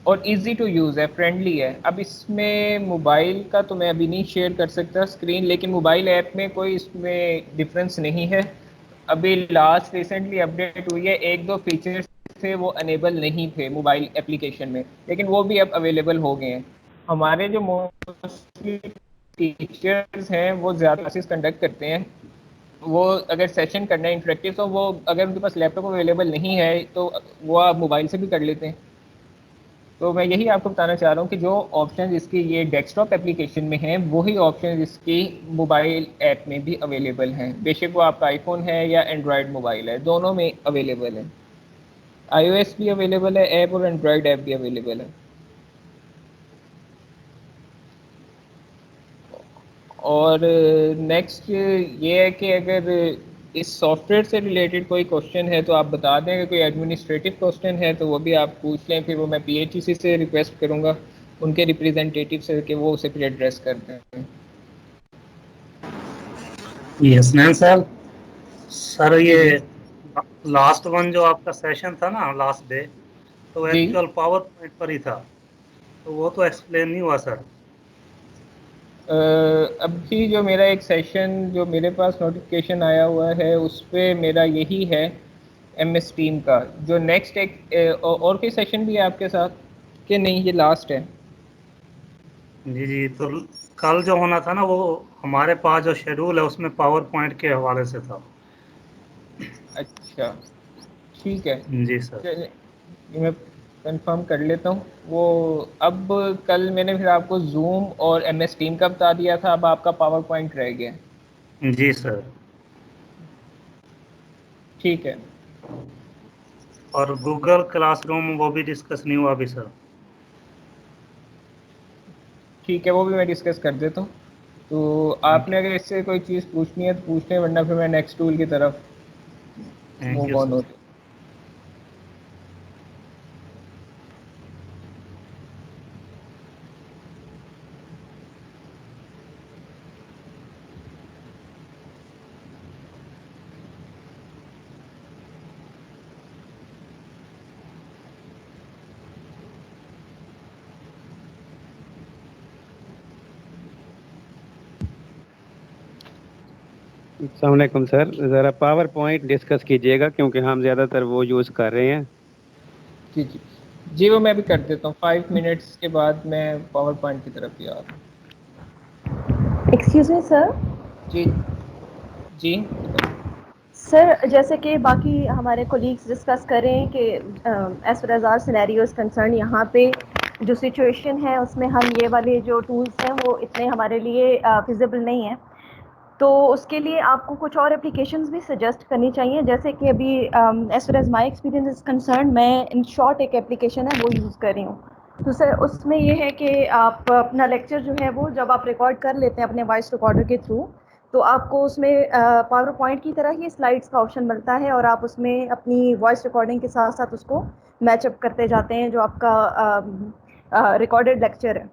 اور ایزی ٹو یوز ہے، فرینڈلی ہے. اب اس میں موبائل کا تو میں ابھی نہیں شیئر کر سکتا اسکرین، لیکن موبائل ایپ میں کوئی اس میں ڈفرینس نہیں ہے. ابھی لاسٹ ریسنٹلی اپڈیٹ ہوئی ہے، ایک دو فیچرز تھے وہ انیبل نہیں تھے موبائل اپلیکیشن میں، لیکن وہ بھی اب اویلیبل ہو گئے ہیں. ہمارے جو موسٹلی ٹیچرز ہیں وہ زیادہ کلاسز کنڈکٹ کرتے ہیں، وہ اگر سیشن کرنا ہے انٹریکٹیو تو وہ اگر ان کے پاس لیپ ٹاپ اویلیبل نہیں ہے تو وہ آپ موبائل سے بھی کر لیتے ہیں. تو میں یہی آپ کو بتانا چاہ رہا ہوں کہ جو آپشن اس کی یہ ڈیسک ٹاپ اپلیکیشن میں ہیں وہی آپشن اس کی موبائل ایپ میں بھی اویلیبل ہیں، بے شک وہ آپ کا آئی فون ہے یا اینڈرائڈ موبائل ہے، دونوں میں اویلیبل ہے. آئی او ایس بھی اویلیبل ہے ایپ اور اینڈرائڈ ایپ بھی اویلیبل ہے. اور نیکسٹ یہ ہے کہ اگر اس سافٹ ویئر سے ریلیٹڈ کوئی کوشچن ہے تو آپ بتا دیں، کہ کوئی ایڈمنسٹریٹو کوشچن ہے تو وہ بھی آپ پوچھ لیں، پھر وہ میں پی ایچ ای سی سے ریکویسٹ کروں گا ان کے ریپریزنٹیٹیو سے کہ وہ اسے پھر ایڈریس کر دیں. حسنین صاحب، سر جی جی یہ لاسٹ ون جو آپ کا سیشن تھا نا لاسٹ ڈے، تو جی ایکچوئل پاور پوائنٹ پر ہی تھا، تو وہ تو ایکسپلین نہیں ہوا سر. ابھی جو میرا ایک سیشن جو میرے پاس نوٹیفکیشن آیا ہوا ہے اس پہ میرا یہی ہے ایم ایس ٹیم کا. جو نیکسٹ ایک اور کوئی سیشن بھی ہے آپ کے ساتھ کہ نہیں یہ لاسٹ ہے؟ جی جی، تو کل جو ہونا تھا نا وہ ہمارے پاس جو شیڈول ہے اس میں پاور پوائنٹ کے حوالے سے تھا. اچھا ٹھیک ہے، جی سر. چلیے میں کنفرم کر لیتا ہوں. وہ اب کل میں نے پھر آپ کو زوم اور ایم ایس ٹیم کا بتا دیا تھا، اب آپ کا پاور پوائنٹ رہ گیا. جی سر. ٹھیک ہے. اور گوگل کلاس روم وہ بھی ڈسکس نہیں ہوا ابھی سر. ٹھیک ہے، وہ بھی میں ڈسکس کر دیتا ہوں. تو آپ نے اگر اس سے کوئی چیز پوچھنی ہے تو پوچھ لیں، ورنہ پھر میں نیکسٹ ٹول کی طرف تھینک یو موو آن سر. ہوتا. السلام علیکم سر، ذرا پاور پوائنٹ ڈسکس کیجیے گا کیونکہ ہم زیادہ تر وہ یوز کر رہے ہیں. جی جی جی، وہ میں بھی کر دیتا ہوں. 5 منٹس کے بعد میں پاور پوائنٹ کی طرف بھی آ رہا ہوں. ایکسکیوز می سر. جی جی بتائیں. سر جیسے کہ باقی ہمارے کولیگس ڈسکس کر رہے ہیں کہ as far as are scenarios concern, یہاں پہ جو سچویشن ہے اس میں ہم یہ والے جو ٹولس ہیں وہ اتنے ہمارے لیے فیزیبل نہیں ہیں، تو اس کے لیے آپ کو کچھ اور اپلیکیشنز بھی سجیسٹ کرنی چاہیے. جیسے کہ ابھی as far as my experience is concern, میں ان شارٹ ایک اپلیکیشن ہے وہ یوز کر رہی ہوں. تو سر اس میں یہ ہے کہ آپ اپنا لیکچر جو ہے وہ جب آپ ریکارڈ کر لیتے ہیں اپنے وائس ریکارڈر کے تھرو، تو آپ کو اس میں پاور پوائنٹ کی طرح ہی سلائڈس کا آپشن ملتا ہے، اور آپ اس میں اپنی وائس ریکارڈنگ کے ساتھ ساتھ اس کو میچ اپ کرتے جاتے ہیں جو آپ کا ریکارڈڈ لیکچر ہے.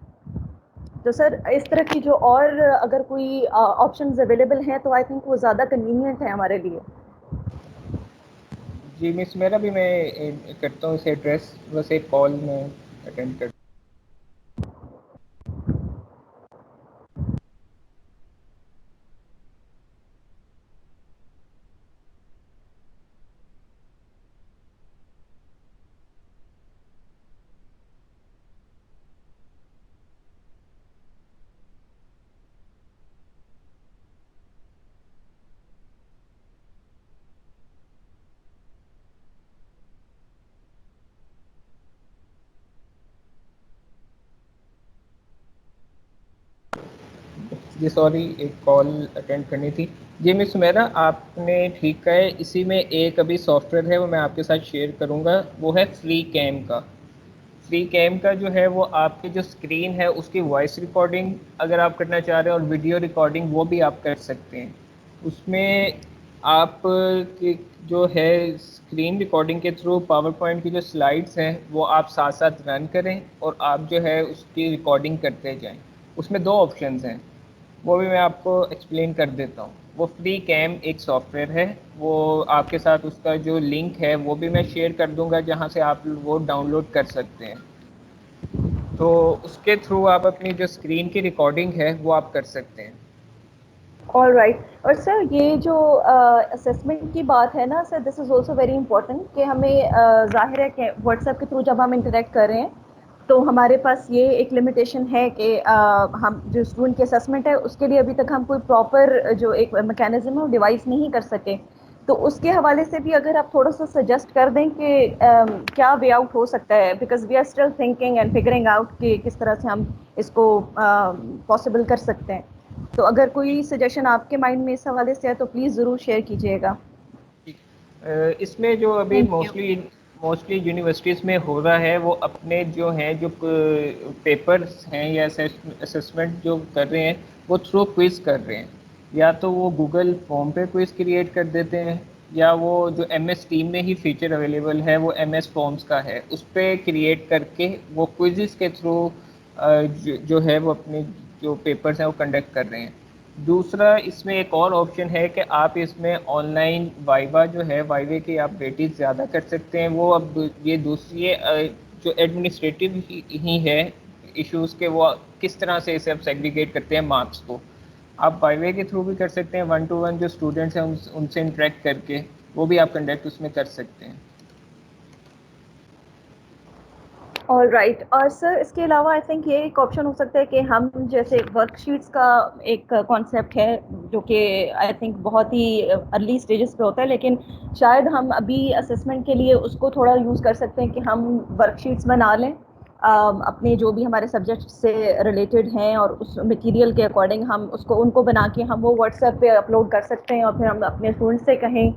تو سر اس طرح کی جو اور اگر کوئی آپشنز اویلیبل ہیں تو آئی تھنک وہ زیادہ کنوینئنٹ ہے ہمارے لیے. جی مس، میرا بھی میں کرتا ہوں اسے ایڈریس، بس ایک کال میں اٹینڈ کر. جی سوری، ایک کال اٹینڈ کرنی تھی. جی مس سمیرا، آپ نے ٹھیک کہا ہے. اسی میں ایک ابھی سافٹ ویئر ہے وہ میں آپ کے ساتھ شیئر کروں گا، وہ ہے فری کیم کا. فری کیم کا جو ہے وہ آپ کی جو اسکرین ہے اس کی وائس ریکارڈنگ اگر آپ کرنا چاہ رہے ہیں اور ویڈیو ریکارڈنگ وہ بھی آپ کر سکتے ہیں. اس میں آپ کی جو ہے اسکرین ریکارڈنگ کے تھرو پاور پوائنٹ کی جو سلائڈس ہیں وہ آپ ساتھ ساتھ رن کریں اور آپ جو ہے اس کی ریکارڈنگ کرتے جائیں. اس میں 2 آپشنز ہیں, وہ بھی میں آپ کو ایکسپلین کر دیتا ہوں. وہ فری کیم ایک سافٹ ویئر ہے, وہ آپ کے ساتھ اس کا جو لنک ہے وہ بھی میں شیئر کر دوں گا جہاں سے آپ وہ ڈاؤن لوڈ کر سکتے ہیں. تو اس کے تھرو آپ اپنی جو اسکرین کی ریکارڈنگ ہے وہ آپ کر سکتے ہیں. All right. اور سر یہ جو اسسمنٹ کی بات ہے نا سر, دس از آلسو ویری امپورٹنٹ کہ ہمیں ظاہر ہے کہ واٹس ایپ کے تھرو جب ہم انٹریکٹ کر رہے ہیں تو ہمارے پاس یہ ایک لمیٹیشن ہے کہ ہم جو اسٹوڈنٹ کی اسسمنٹ ہے اس کے لیے ابھی تک ہم کوئی پراپر جو ایک میکینزم ہے وہ ڈیوائس نہیں کر سکے. تو اس کے حوالے سے بھی اگر آپ تھوڑا سا سجیسٹ کر دیں کہ کیا وے آؤٹ ہو سکتا ہے, because we are still thinking and figuring out کہ کس طرح سے ہم اس کو پاسبل کر سکتے ہیں. تو اگر کوئی سجیشن آپ کے مائنڈ میں اس حوالے سے ہے تو پلیز ضرور شیئر کیجیے گا. اس میں جو ابھی تھینک یو. موسٹلی یونیورسٹیز میں ہو رہا ہے وہ اپنے جو ہیں جو پیپرز ہیں یا اسسمنٹ جو کر رہے ہیں وہ تھرو کوئز کر رہے ہیں. یا تو وہ گوگل فارم پہ کوئز کریٹ کر دیتے ہیں, یا وہ جو ایم ایس ٹیم میں ہی فیچر اویلیبل ہے وہ ایم ایس فارمز کا ہے, اس پہ کریٹ کر کے وہ کوئزز کے تھرو جو ہے وہ اپنے جو پیپرز ہیں وہ کنڈکٹ کر رہے ہیں. دوسرا اس میں ایک اور آپشن ہے کہ آپ اس میں آن لائن وائوا جو ہے وائوے کی آپ ریٹنگ زیادہ کر سکتے ہیں. وہ اب یہ دوسری جو ایڈمنسٹریٹو ہی ہے ایشوز کے, وہ کس طرح سے اسے اب سیگریگیٹ کرتے ہیں مارکس کو. آپ وائوے کے تھرو بھی کر سکتے ہیں, 1 to 1 جو اسٹوڈنٹس ہیں ان سے انٹریکٹ کر کے وہ بھی آپ کنڈکٹ اس میں کر سکتے ہیں. All right. اور سر اس کے علاوہ آئی تھنک یہ ایک آپشن ہو سکتا ہے کہ ہم جیسے ورک شیٹس کا ایک کانسیپٹ ہے جو کہ آئی تھنک بہت ہی ارلی اسٹیجز پہ ہوتا ہے, لیکن شاید ہم ابھی اسسمنٹ کے لیے اس کو تھوڑا یوز کر سکتے ہیں کہ ہم ورک شیٹس بنا لیں اپنے جو بھی ہمارے سبجیکٹ سے ریلیٹڈ ہیں, اور اس مٹیریل کے اکارڈنگ ہم اس کو ان کو بنا کے ہم وہ واٹس ایپ پہ اپلوڈ کر سکتے ہیں, اور پھر ہم اپنے اسٹوڈنٹس سے کہیں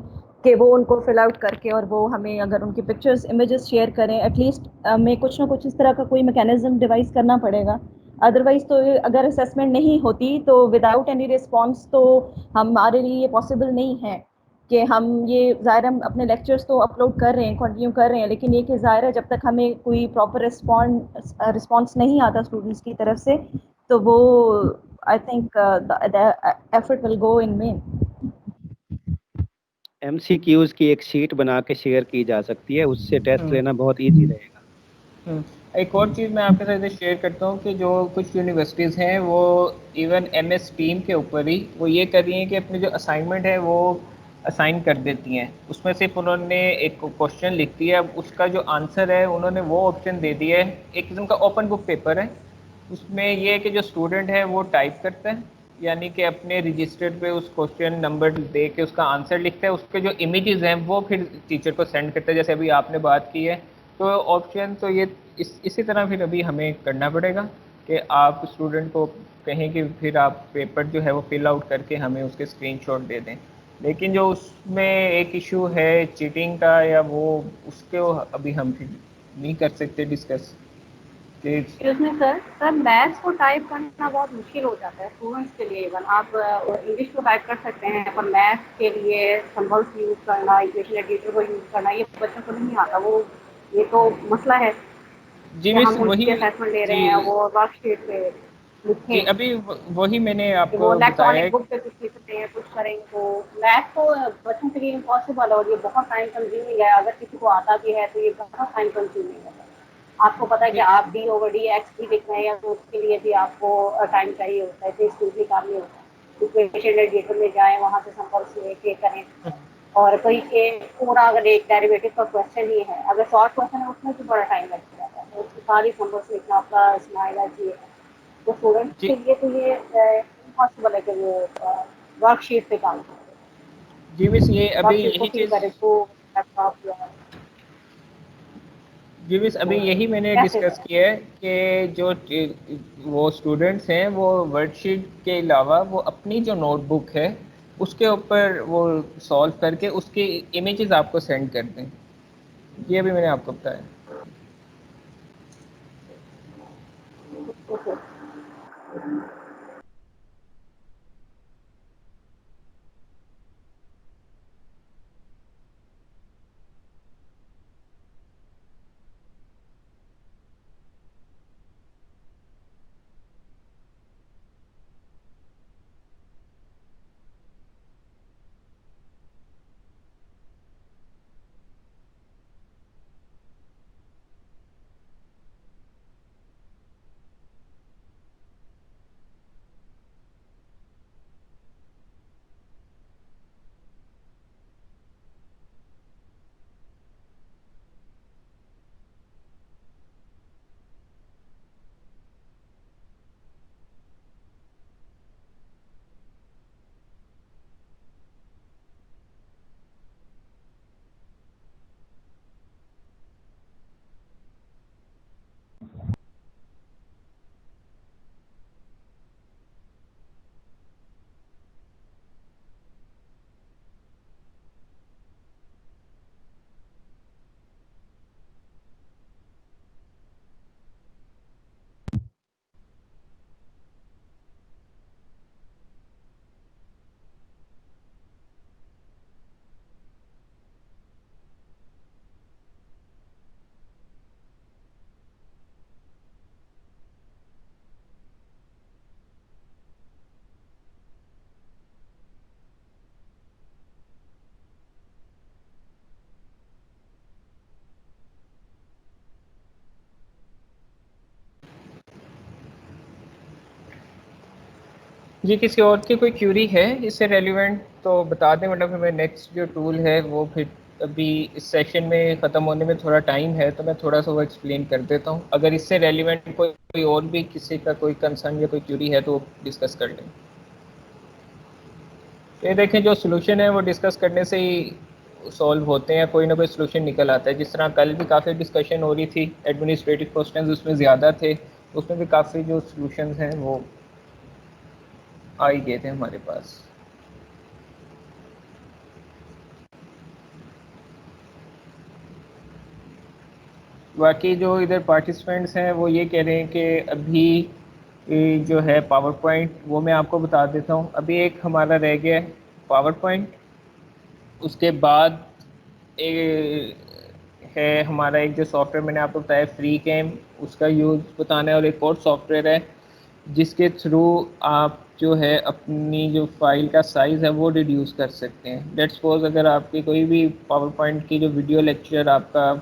کہ وہ ان کو فل آؤٹ کر کے اور وہ ہمیں اگر ان کی پکچرز امیجز شیئر کریں, ایٹ لیسٹ ہمیں کچھ نہ کچھ اس طرح کا کوئی میکینزم ڈیوائس کرنا پڑے گا. ادروائز تو اگر اسسمنٹ نہیں ہوتی تو وداؤٹ اینی رسپانس تو ہمارے لیے یہ پاسبل نہیں ہے کہ ہم یہ ظاہر ہم اپنے لیکچرز تو اپلوڈ کر رہے ہیں, کنٹینیو کر رہے ہیں, لیکن یہ کہ ظاہر ہے جب تک ہمیں کوئی پراپر رسپانس نہیں آتا اسٹوڈنٹس کی طرف سے تو وہ I think effort will go in vain. M C Qs کی ایک شیٹ بنا کے شیئر کی جا سکتی ہے, اس سے ٹیسٹ لینا بہت ایزی رہے گا. ایک اور چیز میں آپ کے ساتھ شیئر کرتا ہوں کہ جو کچھ یونیورسٹیز ہیں وہ ایون ایم ایس ٹیم کے اوپر ہی وہ یہ کر رہی ہیں کہ اپنی جو اسائنمنٹ ہے وہ اسائن کر دیتی ہیں. اس میں صرف انہوں نے ایک کوشچن لکھ دیا, اب اس کا جو آنسر ہے انہوں نے وہ آپشن دے دیا ہے, ایک قسم کا اوپن بک پیپر ہے. اس میں یہ ہے کہ جو اسٹوڈنٹ ہے وہ ٹائپ کرتا ہے, یعنی کہ اپنے رجسٹرڈ پہ اس کوشچن نمبر دے کے اس کا آنسر لکھتا ہے, اس کے جو امیجز ہیں وہ پھر ٹیچر کو سینڈ کرتا ہے جیسے ابھی آپ نے بات کی ہے. تو آپشن تو یہ اسی طرح پھر ابھی ہمیں کرنا پڑے گا کہ آپ اسٹوڈنٹ کو کہیں کہ پھر آپ پیپر جو ہے وہ فل آؤٹ کر کے ہمیں اس کے اسکرین شاٹ دے دیں. لیکن جو اس میں ایک ایشو ہے چیٹنگ کا یا وہ اس کو ابھی ہم پھر نہیں کر سکتے ڈسکس. ایکسکیوز می سر میتھس کو ٹائپ کرنا بہت مشکل ہو جاتا ہے اسٹوڈنٹس کے لیے. ایون آپ انگلش کو ٹائپ کر سکتے ہیں, پر میتھس کے لیے سمبلس یوز کرنا, ایکویشن ایڈیٹر کو یوز کرنا یہ بچوں کو نہیں آتا. وہ یہ تو مسئلہ ہے جی کہ مس ہم ان کی وہی اسیسمنٹ لے رہے جی ہیں وہ ورک شیٹ پہ جی لکھیں ابھی وہی میں نے آپ کہ کو وہ بتایا ہے. الیکٹرانک بک پہ کچھ لکھتے ہیں کچھ کریں. تو میتھ تو بچوں کے لیے امپاسبل ہے اور یہ بہت ٹائم کنزیومنگ ہے. اگر کسی کو آتا بھی ہے تو یہ بہت ٹائم کنزیومنگ ہے. آپ کو پتا ہے کہ آپ ڈی اوور ڈی ایکس بھی لکھ رہے ہیں تو اس کے لیے بھی آپ کو ٹائم چاہیے ہوتا ہے, تو اس بھی کافی ہوتا ہے. ایکویشن ایڈیٹر میں جائیں, وہاں سے سمبلس لے کے کریں, اور کوئی کہ پورا اگر ایک ڈیریویٹو کا کوشچن ہی ہے, اگر شارٹ کوشچن ہے اس میں بھی بڑا ٹائم لگ جاتا ہے. تو ساری سمبلس لکھنا کا اسمائل چاہیے تو اسٹوڈنٹس جی کے لیے تو یہ امپاسبل ہے کہ وہ ورک شیٹ پہ کام کرے. جی مس یہ ابھی ورک شیٹ کو یہی فل چیز کرے تو لیپ ٹاپ یا جی مس ابھی یہی میں نے کیسے ڈسکس کریں. کیا ہے کہ جو وہ اسٹوڈنٹس ہیں وہ ورک شیٹ کے علاوہ وہ اپنی جو نوٹ بک ہے اس کے اوپر وہ سولو کر کے اس کی امیجز آپ کو سینڈ کر دیں. یہ بھی میں نے آپ کو بتایا. اوکے. جی کسی اور کی کوئی کیوری ہے اس سے ریلیونٹ تو بتا دیں، مطلب میں نیکسٹ جو ٹول ہے وہ پھر ابھی اس سیشن میں ختم ہونے میں تھوڑا ٹائم ہے تو میں تھوڑا سا وہ ایکسپلین کر دیتا ہوں. اگر اس سے ریلیونٹ کوئی اور بھی کسی کا کوئی کنسرن یا کوئی کیوری ہے تو ڈسکس کر لیں. یہ دیکھیں جو سولوشن ہے وہ ڈسکس کرنے سے ہی سولو ہوتے ہیں، کوئی نہ کوئی سولوشن نکل آتا ہے. جس طرح کل بھی کافی ڈسکشن ہو رہی تھی، ایڈمنسٹریٹو کوسچنز اس میں زیادہ تھے، اس میں بھی کافی جو سولوشنز ہیں وہ آ ہی گئے تھے ہمارے پاس. باقی جو ادھر پارٹیسپینٹس ہیں وہ یہ کہہ رہے ہیں کہ ابھی جو ہے پاور پوائنٹ وہ میں آپ کو بتا دیتا ہوں. ابھی ایک ہمارا رہ گیا ہے پاور پوائنٹ، اس کے بعد ہے ہمارا ایک جو سافٹ ویئر میں نے آپ کو بتایا فری کیم، اس کا یوز بتانا ہے، اور ایک اور سافٹ ویئر ہے جس کے تھرو آپ جو ہے اپنی جو فائل کا سائز ہے وہ ریڈیوس کر سکتے ہیں. لیٹس سپوز اگر آپ کی کوئی بھی پاور پوائنٹ کی جو ویڈیو لیکچر آپ کا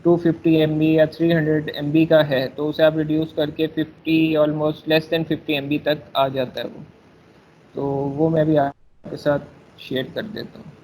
250 MB یا 300 MB کا ہے تو اسے آپ ریڈیوس کر کے 50 آلموسٹ لیس دین 50 MB تک آ جاتا ہے وہ. تو وہ میں بھی آپ کے ساتھ شیئر کر دیتا ہوں.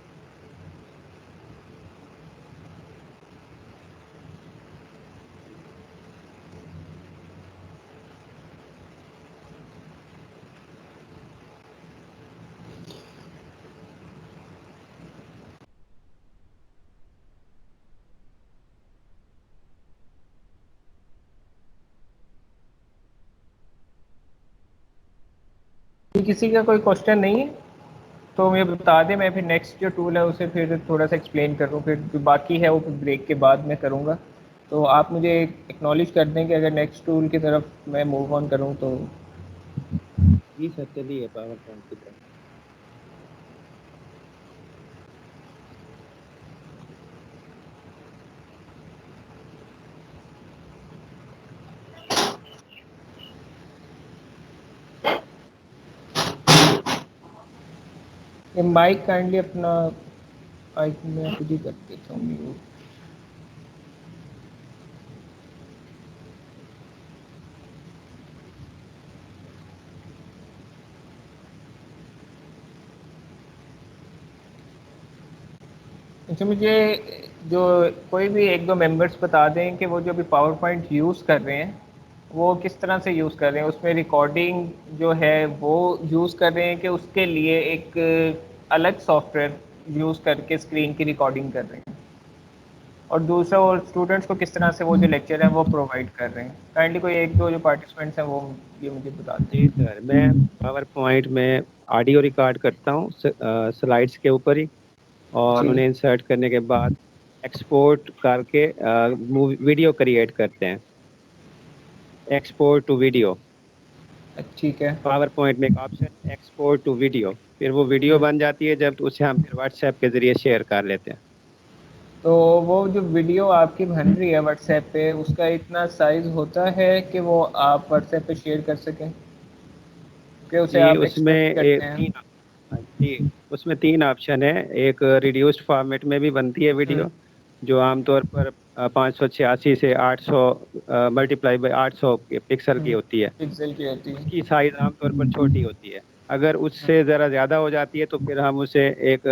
کسی کا کوئی کوشچن نہیں ہے تو مجھے بتا دیں، میں پھر نیکسٹ جو ٹول ہے اسے پھر تھوڑا سا ایکسپلین کروں، پھر جو باقی ہے وہ پھر بریک کے بعد میں کروں گا. تو آپ مجھے ایکنالج کر دیں کہ اگر نیکسٹ ٹول کی طرف میں موو آن کروں تو. جی سر چلیے پاور پوائنٹ کی طرف. یہ مائک کائنڈلی اپنا میں خود ہی کر دیتا ہوں میوٹ. اچھا مجھے جو کوئی بھی ایک دو ممبرس بتا دیں کہ وہ جو ابھی پاور پوائنٹ یوز کر رہے ہیں وہ کس طرح سے یوز کر رہے ہیں. اس میں ریکارڈنگ جو ہے وہ یوز کر رہے ہیں کہ اس کے لیے ایک الگ سافٹ ویئر یوز کر کے اسکرین کی ریکارڈنگ کر رہے ہیں، اور دوسرا اور اسٹوڈنٹس کو کس طرح سے وہ جو لیکچر ہے وہ پرووائڈ کر رہے ہیں. کائنڈلی کوئی ایک دو جو پارٹیسپینٹس ہیں وہ یہ مجھے بتا دیں. جی سر میں پاور پوائنٹ میں آڈیو ریکارڈ کرتا ہوں سلائڈس کے اوپر ہی، اور جی انہیں انسرٹ کرنے کے بعد ایکسپورٹ کر کے ویڈیو کریٹ کرتے ہیں. ایکسپورٹ ٹو ویڈیو، ٹھیک ہے. پاور پوائنٹ میں ایک آپشن ایکسپورٹ ٹو ویڈیو، پھر وہ ویڈیو بن جاتی ہے جب اسے ہم پھر واٹس ایپ کے ذریعے شیئر کر لیتے ہیں. تو وہ جو ویڈیو آپ کی بن رہی ہے واٹس ایپ پہ اس کا اتنا سائز ہوتا ہے کہ وہ آپ واٹس ایپ پہ شیئر کر سکیں کہ اسے جی آپ اس میں ایکسپیکٹ کرتے ہیں؟ جی اس میں تین آپشن ہے. ایک ریڈیوسڈ فارمیٹ میں بھی بنتی ہے ویڈیو، جو عام طور پر 586 سے 800 ملٹیپلائی بائی 800 پکسل کی ہوتی ہے. پکسل کی ہوتی اس ہے. کی سائز عام طور پر چھوٹی ہوتی ہے. اگر اس سے ذرا زیادہ ہو جاتی ہے تو پھر ہم اسے ایک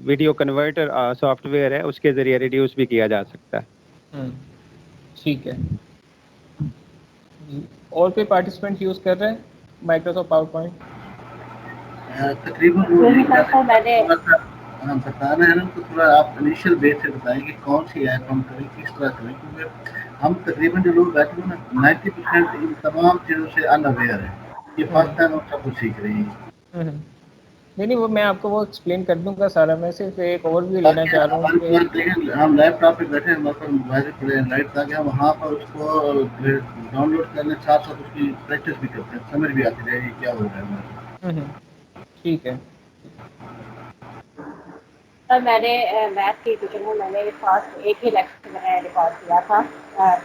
ویڈیو کنورٹر سافٹ ویئر ہے اس کے ذریعے ریڈیوس بھی کیا جا سکتا ہے. ٹھیک ہے. اور کوئی پارٹیسپینٹ یوز کر رہے ہیں مائکروسافٹ پاور پوائنٹ؟ تقریباً وہ یہی یہی کر سب رہے کو میں ہیں. نے تھوڑا سا ہم بتا رہے ہیں نا تو تھوڑا آپ انیشیل بیس سے بتائیں کہ کون سی ایپ ہم کریں کس طرح کریں، کیونکہ ہم تقریباً جو لوگ بیٹھے ہیں نا 90% ان تمام چیزوں سے ان اویئر ہے. یہ فرسٹ ٹائم ہم سب کچھ سیکھ رہے ہیں. نہیں وہ میں آپ کو وہ ایکسپلین کر دوں گا سارا. میں صرف ایک اوور ویو لینا تاکہ چاہ رہا ہوں ہمارے کہ پاس دیکھیں ہم لیپ ٹاپ پہ بیٹھے ہیں مطلب موبائل پہ لائٹ، تاکہ ہم وہاں پر اس کو ڈاؤن لوڈ کرنے ساتھ ساتھ اس کی پریکٹس بھی کرتے ہیں، سمجھ بھی آتی رہے گی کیا ہو رہا ہے ہمارے. ٹھیک ہے. سر میں نے میتھ کی ٹیچر ہوں، میں نے فاسٹ ایک ہی لیکچر میں نے ریکارڈ کیا تھا.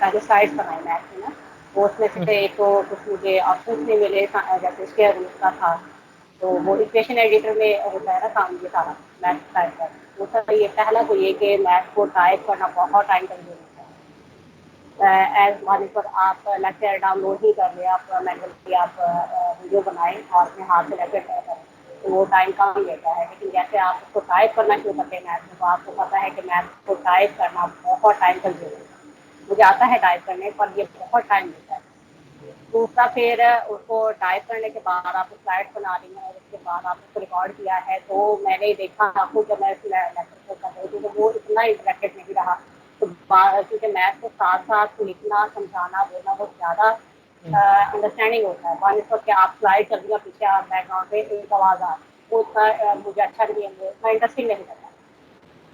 پہلے سائڈس بنائے میتھ میں نا، وہ اس میں سے ایک تو کچھ مجھے آپشنس نہیں ملے جیسے اسکیئر روٹ کا تھا، تو وہ ایکویشن ایڈیٹر میں ہوتا ہے نا کام یہ سارا میتھ ٹائپ کا. وہ سر یہ پہلا تو یہ کہ میتھ کو ٹائپ کرنا بہت ٹائم کنزیومنگ ہے. ایز ون پر آپ لیکچر ڈاؤن لوڈ ہی کر لیں, آپ مینولی آپ ویڈیو بنائیں اور اپنے ہاتھ سے لیکچر طے کریں, تو وہ ٹائم کم لیتا ہے. لیکن جیسے آپ اس کو ٹائپ کرنا شروع کرتے ہیں میتھ میں, تو آپ کو پتہ ہے کہ میتھ کو ٹائپ کرنا بہت ٹائم کنزیومنگ ہے. مجھے آتا ہے ٹائپ کرنے, پر یہ بہت ٹائم لیتا ہے. دوسرا پھر اس کو ٹائپ کرنے کے بعد آپ سلائڈ بنا رہی ہیں اور اس کے بعد آپ اس کو ریکارڈ کیا ہے, تو میں نے دیکھا آپ کو جب میں لیکچر کو کر رہی تھی تو وہ اتنا انٹریکٹیو نہیں رہا. تو کیونکہ میتھ کے ساتھ ساتھ لکھنا, سمجھانا, بولنا بہت زیادہ انڈرسٹینڈنگ ہوتا ہے. بان اس وقت کہ آپ سلائڈ کر دیا پیچھے, آپ بیک گراؤنڈ پہ ایک آواز آ, وہ اتنا مجھے اچھا نہیں ہے, اتنا انٹرسٹنگ نہیں لگتا.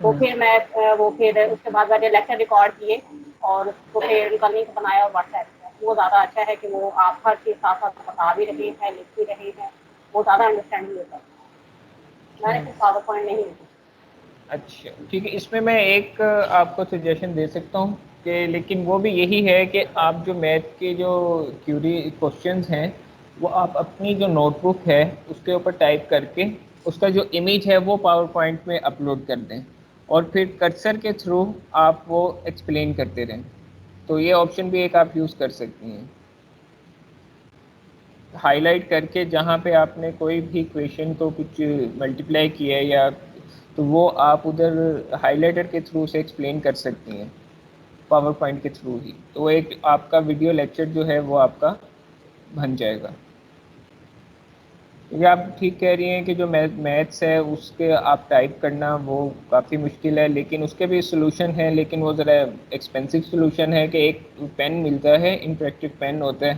تو پھر میں وہ پھر اس کے بعد میں نے لیکچر ریکارڈ کیے اور اس کو پھر ان کا لنک بنایا اور واٹس ایپ کیا. وہ زیادہ اچھا ہے کہ وہ آپ ہر چیز ساتھ ساتھ بتا بھی رہی ہیں, لکھ بھی رہی ہیں, وہ زیادہ انڈرسٹینڈنگ ہوتا ہے. میں نے صرف پاور پوائنٹ نہیں لکھی. اچھا ٹھیک ہے, اس میں میں ایک آپ کو سجیشن دے سکتا ہوں کہ, لیکن وہ بھی یہی ہے کہ آپ جو میتھ کے جو کوشچنز ہیں وہ آپ اپنی جو نوٹ بک ہے اس کے اوپر ٹائپ کر کے اس کا جو امیج ہے وہ پاور پوائنٹ میں اپلوڈ کر دیں, اور پھر کرسر کے تھرو آپ وہ ایکسپلین کرتے رہیں. تو یہ آپشن بھی ایک آپ یوز کر سکتی ہیں, ہائی لائٹ کر کے جہاں پہ آپ نے کوئی بھی کویشچن کو کچھ ملٹیپلائی کیا ہے یا, تو وہ آپ ادھر ہائی لائٹر کے تھرو سے ایکسپلین کر سکتی ہیں پاور پوائنٹ کے تھرو ہی. تو وہ ایک آپ کا ویڈیو لیکچر جو ہے وہ آپ کا بن جائے گا. یہ آپ ٹھیک کہہ رہی ہیں کہ جو میتھس ہے اس کے آپ ٹائپ کرنا وہ کافی مشکل ہے, لیکن اس کے بھی سلوشن ہے, لیکن وہ ذرا ایکسپینسو سلوشن ہے کہ ایک پین ملتا ہے, انٹریکٹیو پین ہوتا ہے,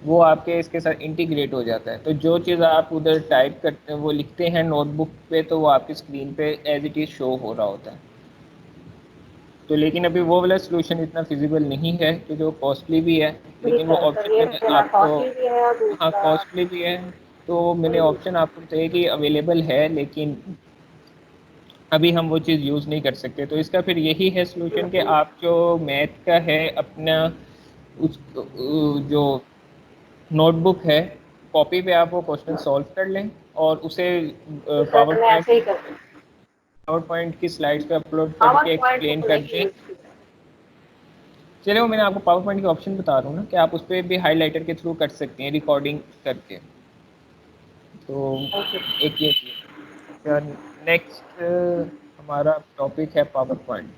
وہ آپ کے اس کے ساتھ انٹیگریٹ ہو جاتا ہے. تو جو چیز آپ ادھر ٹائپ کرتے ہیں وہ لکھتے ہیں نوٹ بک پہ, تو وہ آپ کی اسکرین پہ ایز اٹ از شو ہو رہا ہوتا ہے. تو لیکن ابھی وہ والا سلوشن اتنا فیزیبل نہیں ہے کیونکہ وہ کاسٹلی بھی ہے, لیکن وہ آپشن میں نے آپ کو, ہاں کاسٹلی بھی ہے, تو میں نے آپشن آپ کو بتایا کہ اویلیبل ہے, لیکن ابھی ہم وہ چیز یوز نہیں کر سکتے. تو اس کا پھر یہی ہے سلوشن کہ آپ جو میتھ کا ہے اپنا اس جو نوٹ بک ہے کاپی پہ آپ وہ کوشچن سولو کر لیں اور اسے پاور میں پوائنٹ ایسے ہی کرتی ہوں. پاور پوائنٹ کی سلائڈس پہ اپلوڈ کر پاور کے پوائنٹ ایکسپلین کو کر نہیں دیں. یوز کیا. چلے وہ میں نے آپ کو پاور پوائنٹ کے آپشن بتا رہا ہوں نا کہ آپ اس پہ بھی ہائی لائٹر کے تھرو کر سکتے ہیں ریکارڈنگ کر کے. تو ایک یہ نیکسٹ ہمارا ٹاپک ہے پاور پوائنٹ.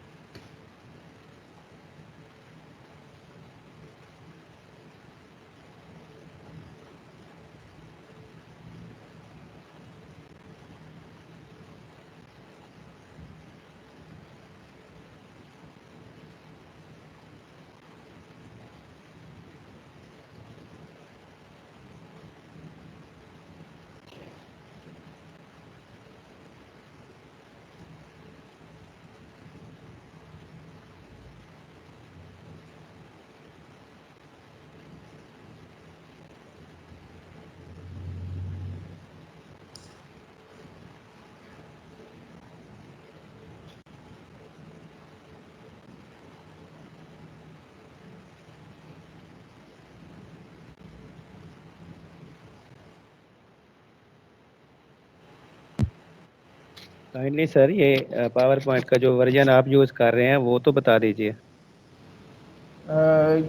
کائنڈلی سر یہ پاور پوائنٹ کا جو ورژن آپ یوز کر رہے ہیں وہ تو بتا دیجیے.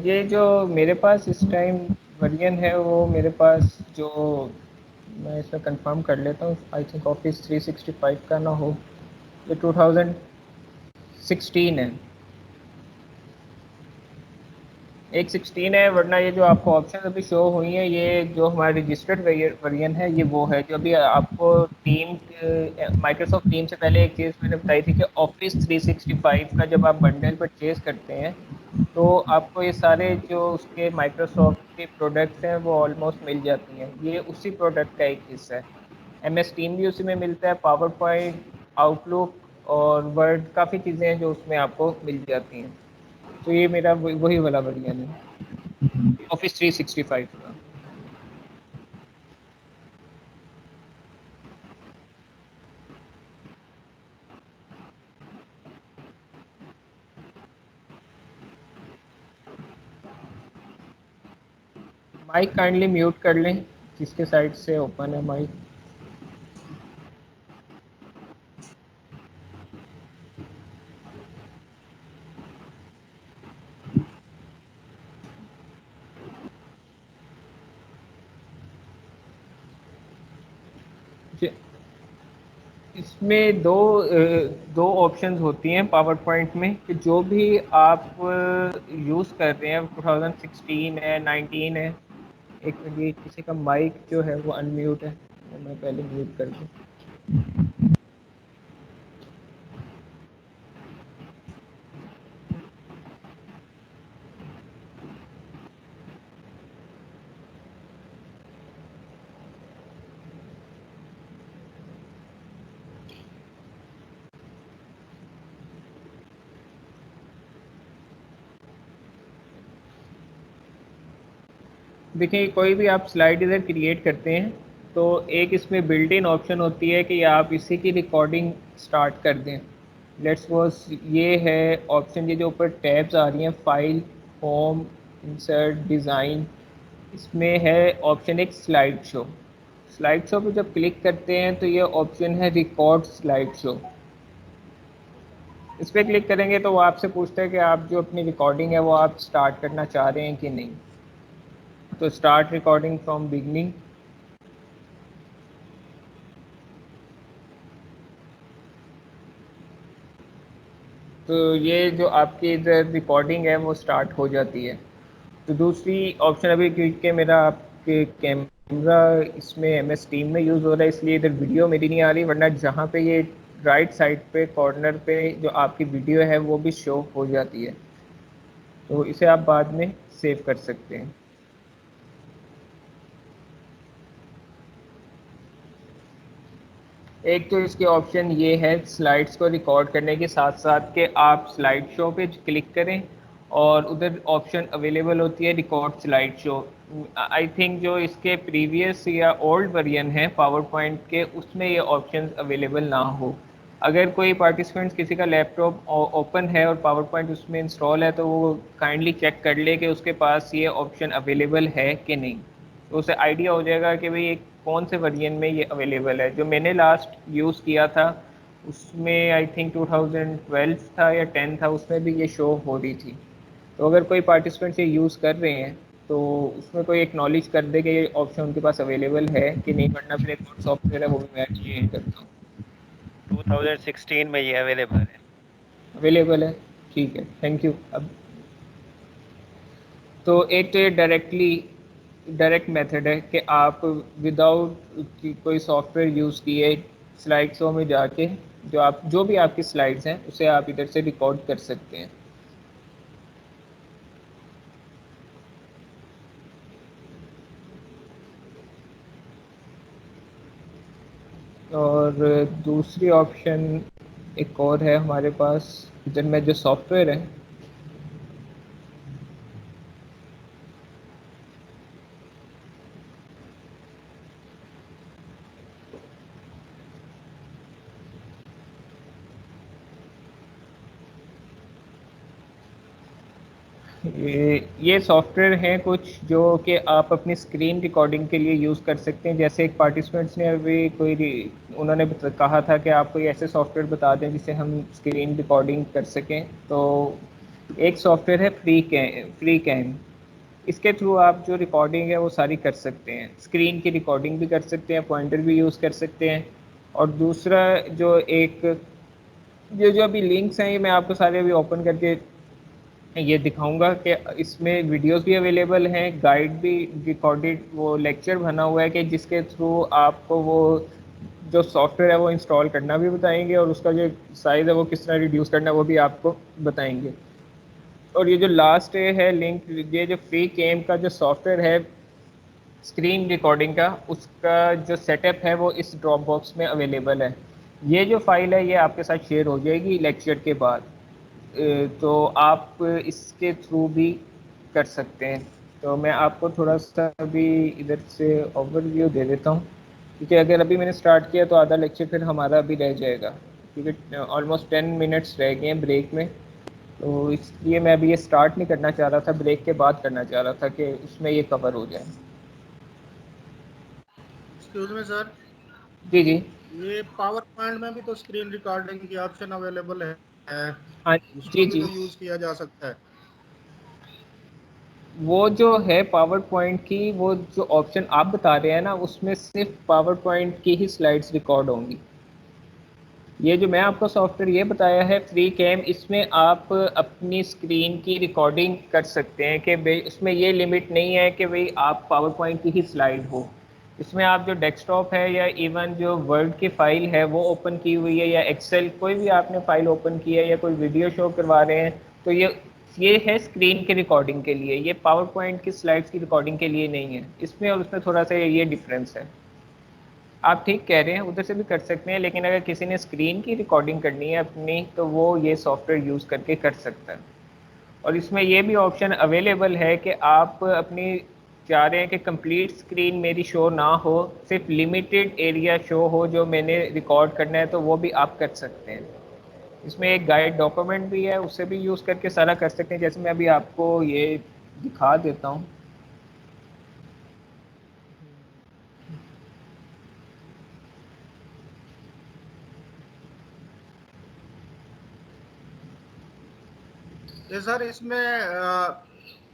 یہ جو میرے پاس اس ٹائم ورژن ہے وہ میرے پاس جو میں اس میں کنفرم کر لیتا ہوں, آئی تھنک آفس 365 کا نہ ہو, یہ 2016 ہے, ایک 16 ہے, ورنہ یہ جو آپ کو آپشن ابھی شو ہوئی ہیں یہ جو ہمارا رجسٹرڈ ورژن ہے یہ وہ ہے جو ابھی آپ کو مائکروسافٹ ٹیم سے پہلے ایک چیز میں نے بتائی تھی کہ آفس 365 کا جب آپ بنڈل پرچیز کرتے ہیں تو آپ کو یہ سارے جو اس کے مائکروسافٹ کے پروڈکٹس ہیں وہ آلموسٹ مل جاتی ہیں. یہ اسی پروڈکٹ کا ایک حصہ ہے. ایم ایس ٹیم بھی اسی میں ملتا ہے, پاور پوائنٹ, آؤٹ لک اور ورڈ, کافی چیزیں ہیں جو اس میں آپ کو مل جاتی ہیں. تو یہ میرا وہی والا ورژن ہے آفس 365 کا. مائک کائنڈلی میوٹ کر لیں جس کے سائڈ سے اوپن ہے مائک. اس میں دو آپشنز ہوتی ہیں پاور پوائنٹ میں کہ جو بھی آپ یوز کر رہے ہیں 2016 ہے 19 ہے. ایک منٹ یہ کسی کا مائک جو ہے وہ انمیوٹ ہے, میں پہلے میوٹ کر دوں. دیکھیں کوئی بھی آپ سلائڈ ادھر کریٹ کرتے ہیں تو ایک اس میں بلٹ ان آپشن ہوتی ہے کہ آپ اسی کی ریکارڈنگ سٹارٹ کر دیں. لیٹس سپوز یہ ہے آپشن, یہ جو اوپر ٹیبز آ رہی ہیں فائل, ہوم, انسرٹ, ڈیزائن, اس میں ہے آپشن ایک سلائڈ شو. سلائڈ شو پہ جب کلک کرتے ہیں تو یہ آپشن ہے ریکارڈ سلائڈ شو. اس پہ کلک کریں گے تو وہ آپ سے پوچھتا ہے کہ آپ جو اپنی ریکارڈنگ ہے وہ آپ سٹارٹ کرنا چاہ رہے ہیں کہ نہیں. تو اسٹارٹ ریکارڈنگ فرام بگننگ. تو یہ جو آپ کی ادھر ریکارڈنگ ہے وہ اسٹارٹ ہو جاتی ہے. تو دوسری آپشن ابھی کیونکہ میرا آپ کے کیمرہ اس میں ایم ایس ٹیم میں یوز ہو رہا ہے اس لیے ادھر ویڈیو میری نہیں آ رہی, ورنہ جہاں پہ یہ رائٹ سائڈ پہ کارنر پہ جو آپ کی ویڈیو ہے وہ بھی شو ہو جاتی ہے. تو اسے آپ بعد میں سیو کر سکتے ہیں. ایک تو اس کی آپشن یہ ہے سلائڈس کو ریکارڈ کرنے کے ساتھ ساتھ کہ آپ سلائڈ شو پہ کلک کریں اور ادھر آپشن اویلیبل ہوتی ہے record slide show. I think جو اس کے پریویس یا اولڈ ورژن ہے پاور پوائنٹ کے اس میں یہ آپشن اویلیبل نہ ہو. اگر کوئی پارٹیسپینٹ کسی کا لیپ ٹاپ اوپن ہے اور پاور پوائنٹ اس میں انسٹال ہے تو وہ کائنڈلی چیک کر لے کہ اس کے پاس یہ آپشن اویلیبل ہے کہ نہیں. تو اسے آئیڈیا ہو جائے گا کہ بھئی یہ کون سے ورژن میں یہ اویلیبل ہے. جو میں نے لاسٹ یوز کیا تھا اس میں آئی تھنک 2012 تھا یا 10 تھا, اس میں بھی یہ شو ہو رہی تھی. تو اگر کوئی پارٹیسپینٹ یہ یوز کر رہے ہیں تو اس میں کوئی ایکنالج کر دے کہ یہ آپشن ان کے پاس اویلیبل ہے کہ نہیں, ورنہ پھر ایک اور سافٹ ویئر ہے وہ بھی میں چینج کرتا ہوں. 2016 میں یہ اویلیبل ہے. اویلیبل ہے, ٹھیک ہے, تھینک یو. اب تو ایک تو یہ ڈائریکٹ میتھڈ ہے کہ آپ وداؤٹ کوئی سافٹ ویئر یوز کیے سلائڈ شو میں جا کے جو بھی آپ کی سلائڈس ہیں اسے آپ ادھر سے ریکارڈ کر سکتے ہیں. اور دوسری آپشن ایک اور ہے ہمارے پاس ادھر میں جو سافٹ ویئر ہے یہ سافٹ ویئر ہیں کچھ جو کہ آپ اپنی اسکرین ریکارڈنگ کے لیے یوز کر سکتے ہیں. جیسے ایک پارٹیسپینٹس نے ابھی انہوں نے کہا تھا کہ آپ کوئی ایسے سافٹ ویئر بتا دیں جس سے ہم اسکرین ریکارڈنگ کر سکیں. تو ایک سافٹ ویئر ہے فری کیم. اس کے تھرو آپ جو ریکارڈنگ ہے وہ ساری کر سکتے ہیں. اسکرین کی ریکارڈنگ بھی کر سکتے ہیں, پوائنٹر بھی یوز کر سکتے ہیں. اور دوسرا جو جو ابھی لنکس ہیں یہ میں آپ کو سارے ابھی اوپن کر کے یہ دکھاؤں گا کہ اس میں ویڈیوز بھی اویلیبل ہیں, گائیڈ بھی ریکارڈڈ وہ لیکچر بنا ہوا ہے کہ جس کے تھرو آپ کو وہ جو سافٹ ویئر ہے وہ انسٹال کرنا بھی بتائیں گے اور اس کا جو سائز ہے وہ کس طرح ریڈیوس کرنا ہے وہ بھی آپ کو بتائیں گے. اور یہ جو لاسٹ ہے لنک, یہ جو فری کیم کا جو سافٹ ویئر ہے اسکرین ریکارڈنگ کا, اس کا جو سیٹ اپ ہے وہ اس ڈراپ باکس میں اویلیبل ہے. یہ جو فائل ہے یہ آپ کے ساتھ شیئر ہو جائے گی لیکچر کے بعد, تو آپ اس کے تھرو بھی کر سکتے ہیں. تو میں آپ کو تھوڑا سا ابھی ادھر سے اوور ویو دے دیتا ہوں, کیونکہ اگر ابھی میں نے اسٹارٹ کیا تو آدھا لیکچر پھر ہمارا ابھی رہ جائے گا, کیونکہ آلموسٹ 10 منٹس رہ گئے ہیں بریک میں. تو اس لیے میں ابھی یہ اسٹارٹ نہیں کرنا چاہ رہا تھا, بریک کے بعد کرنا چاہ رہا تھا کہ اس میں یہ کور ہو جائے. ایکسکیوز می سر, جی جی یہ پاور پوائنٹ میں بھی تو اسکرین ریکارڈنگ کی آپشن اویلیبل ہے, ہاں اس کو جی بھی جی تو یوز کیا جا سکتا ہے. وہ جو ہے پاور پوائنٹ کی وہ جو آپشن آپ بتا رہے ہیں نا اس میں صرف پاور پوائنٹ کی ہی سلائڈز ریکارڈ ہوں گی. یہ جو میں آپ کو سافٹ ویئر یہ بتایا ہے فری کیم، اس میں آپ اپنی اسکرین کی ریکارڈنگ کر سکتے ہیں کہ اس میں یہ لمٹ نہیں ہے کہ بھئی آپ پاور پوائنٹ کی ہی سلائڈ ہو. اس میں آپ جو ڈیسک ٹاپ ہے یا ایون جو ورڈ کی فائل ہے وہ اوپن کی ہوئی ہے یا ایکسل کوئی بھی آپ نے فائل اوپن کی ہے یا کوئی ویڈیو شو کروا رہے ہیں تو یہ ہے اسکرین کی ریکارڈنگ کے لیے، یہ پاور پوائنٹ کی سلائڈز کی ریکارڈنگ کے لیے نہیں ہے. اس میں اور اس میں تھوڑا سا یہ ڈفرینس ہے. آپ ٹھیک کہہ رہے ہیں ادھر سے بھی کر سکتے ہیں، لیکن اگر کسی نے اسکرین کی ریکارڈنگ کرنی ہے اپنی تو وہ یہ سافٹ ویئر یوز کر کے کر سکتا ہے. اور اس میں یہ بھی آپشن اویلیبل ہے کہ آپ اپنی چاہ رہے ہیں کہ کمپلیٹ اسکرین میری شو نہ ہو، صرف لمیٹڈ ایریا شو ہو جو میں نے ریکارڈ کرنا ہے تو وہ بھی آپ کر سکتے ہیں. اس میں ایک گائیڈ ڈاکومنٹ بھی ہے، اس سے بھی یوز کر کے سارا کر سکتے ہیں. جیسے میں ابھی آپ کو یہ دکھا دیتا ہوں. یہ سر اس میں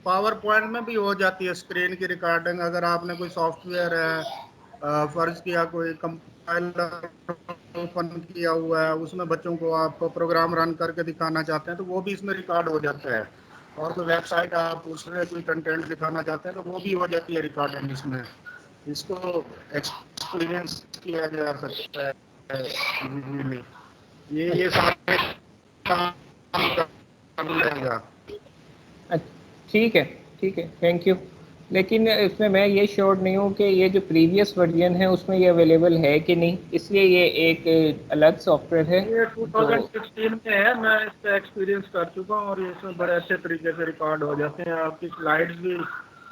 پاور پوائنٹ میں بھی ہو جاتی ہے اسکرین کی ریکارڈنگ. اگر آپ نے کوئی سافٹ ویئر ہے فرض کیا کوئی کمپائلر اوپن کیا ہوا ہے اس میں بچوں کو آپ پروگرام رن کر کے دکھانا چاہتے ہیں تو وہ بھی اس میں ریکارڈ ہو جاتا ہے. اور کوئی ویب سائٹ آپ اس میں کوئی کنٹینٹ دکھانا چاہتے ہیں تو وہ بھی ہو جاتی ہے ریکارڈنگ اس میں. اس کو ایکسپیرینس کیا جا سکتا ہے. یہ سارے کام کر لے گا. ٹھیک ہے تھینک یو. لیکن اس میں یہ شیور نہیں ہوں کہ یہ جو پریویس ورژن ہے اس میں یہ اویلیبل ہے کہ نہیں، اس لیے یہ ایک الگ سافٹ ویئر ہے. یہ تو 2016 میں ہے، میں اس کا ایکسپیرینس کر چکا ہوں اور اس میں بڑے اچھے طریقے سے ریکارڈ ہو جاتے ہیں. آپ کی سلائڈز بھی،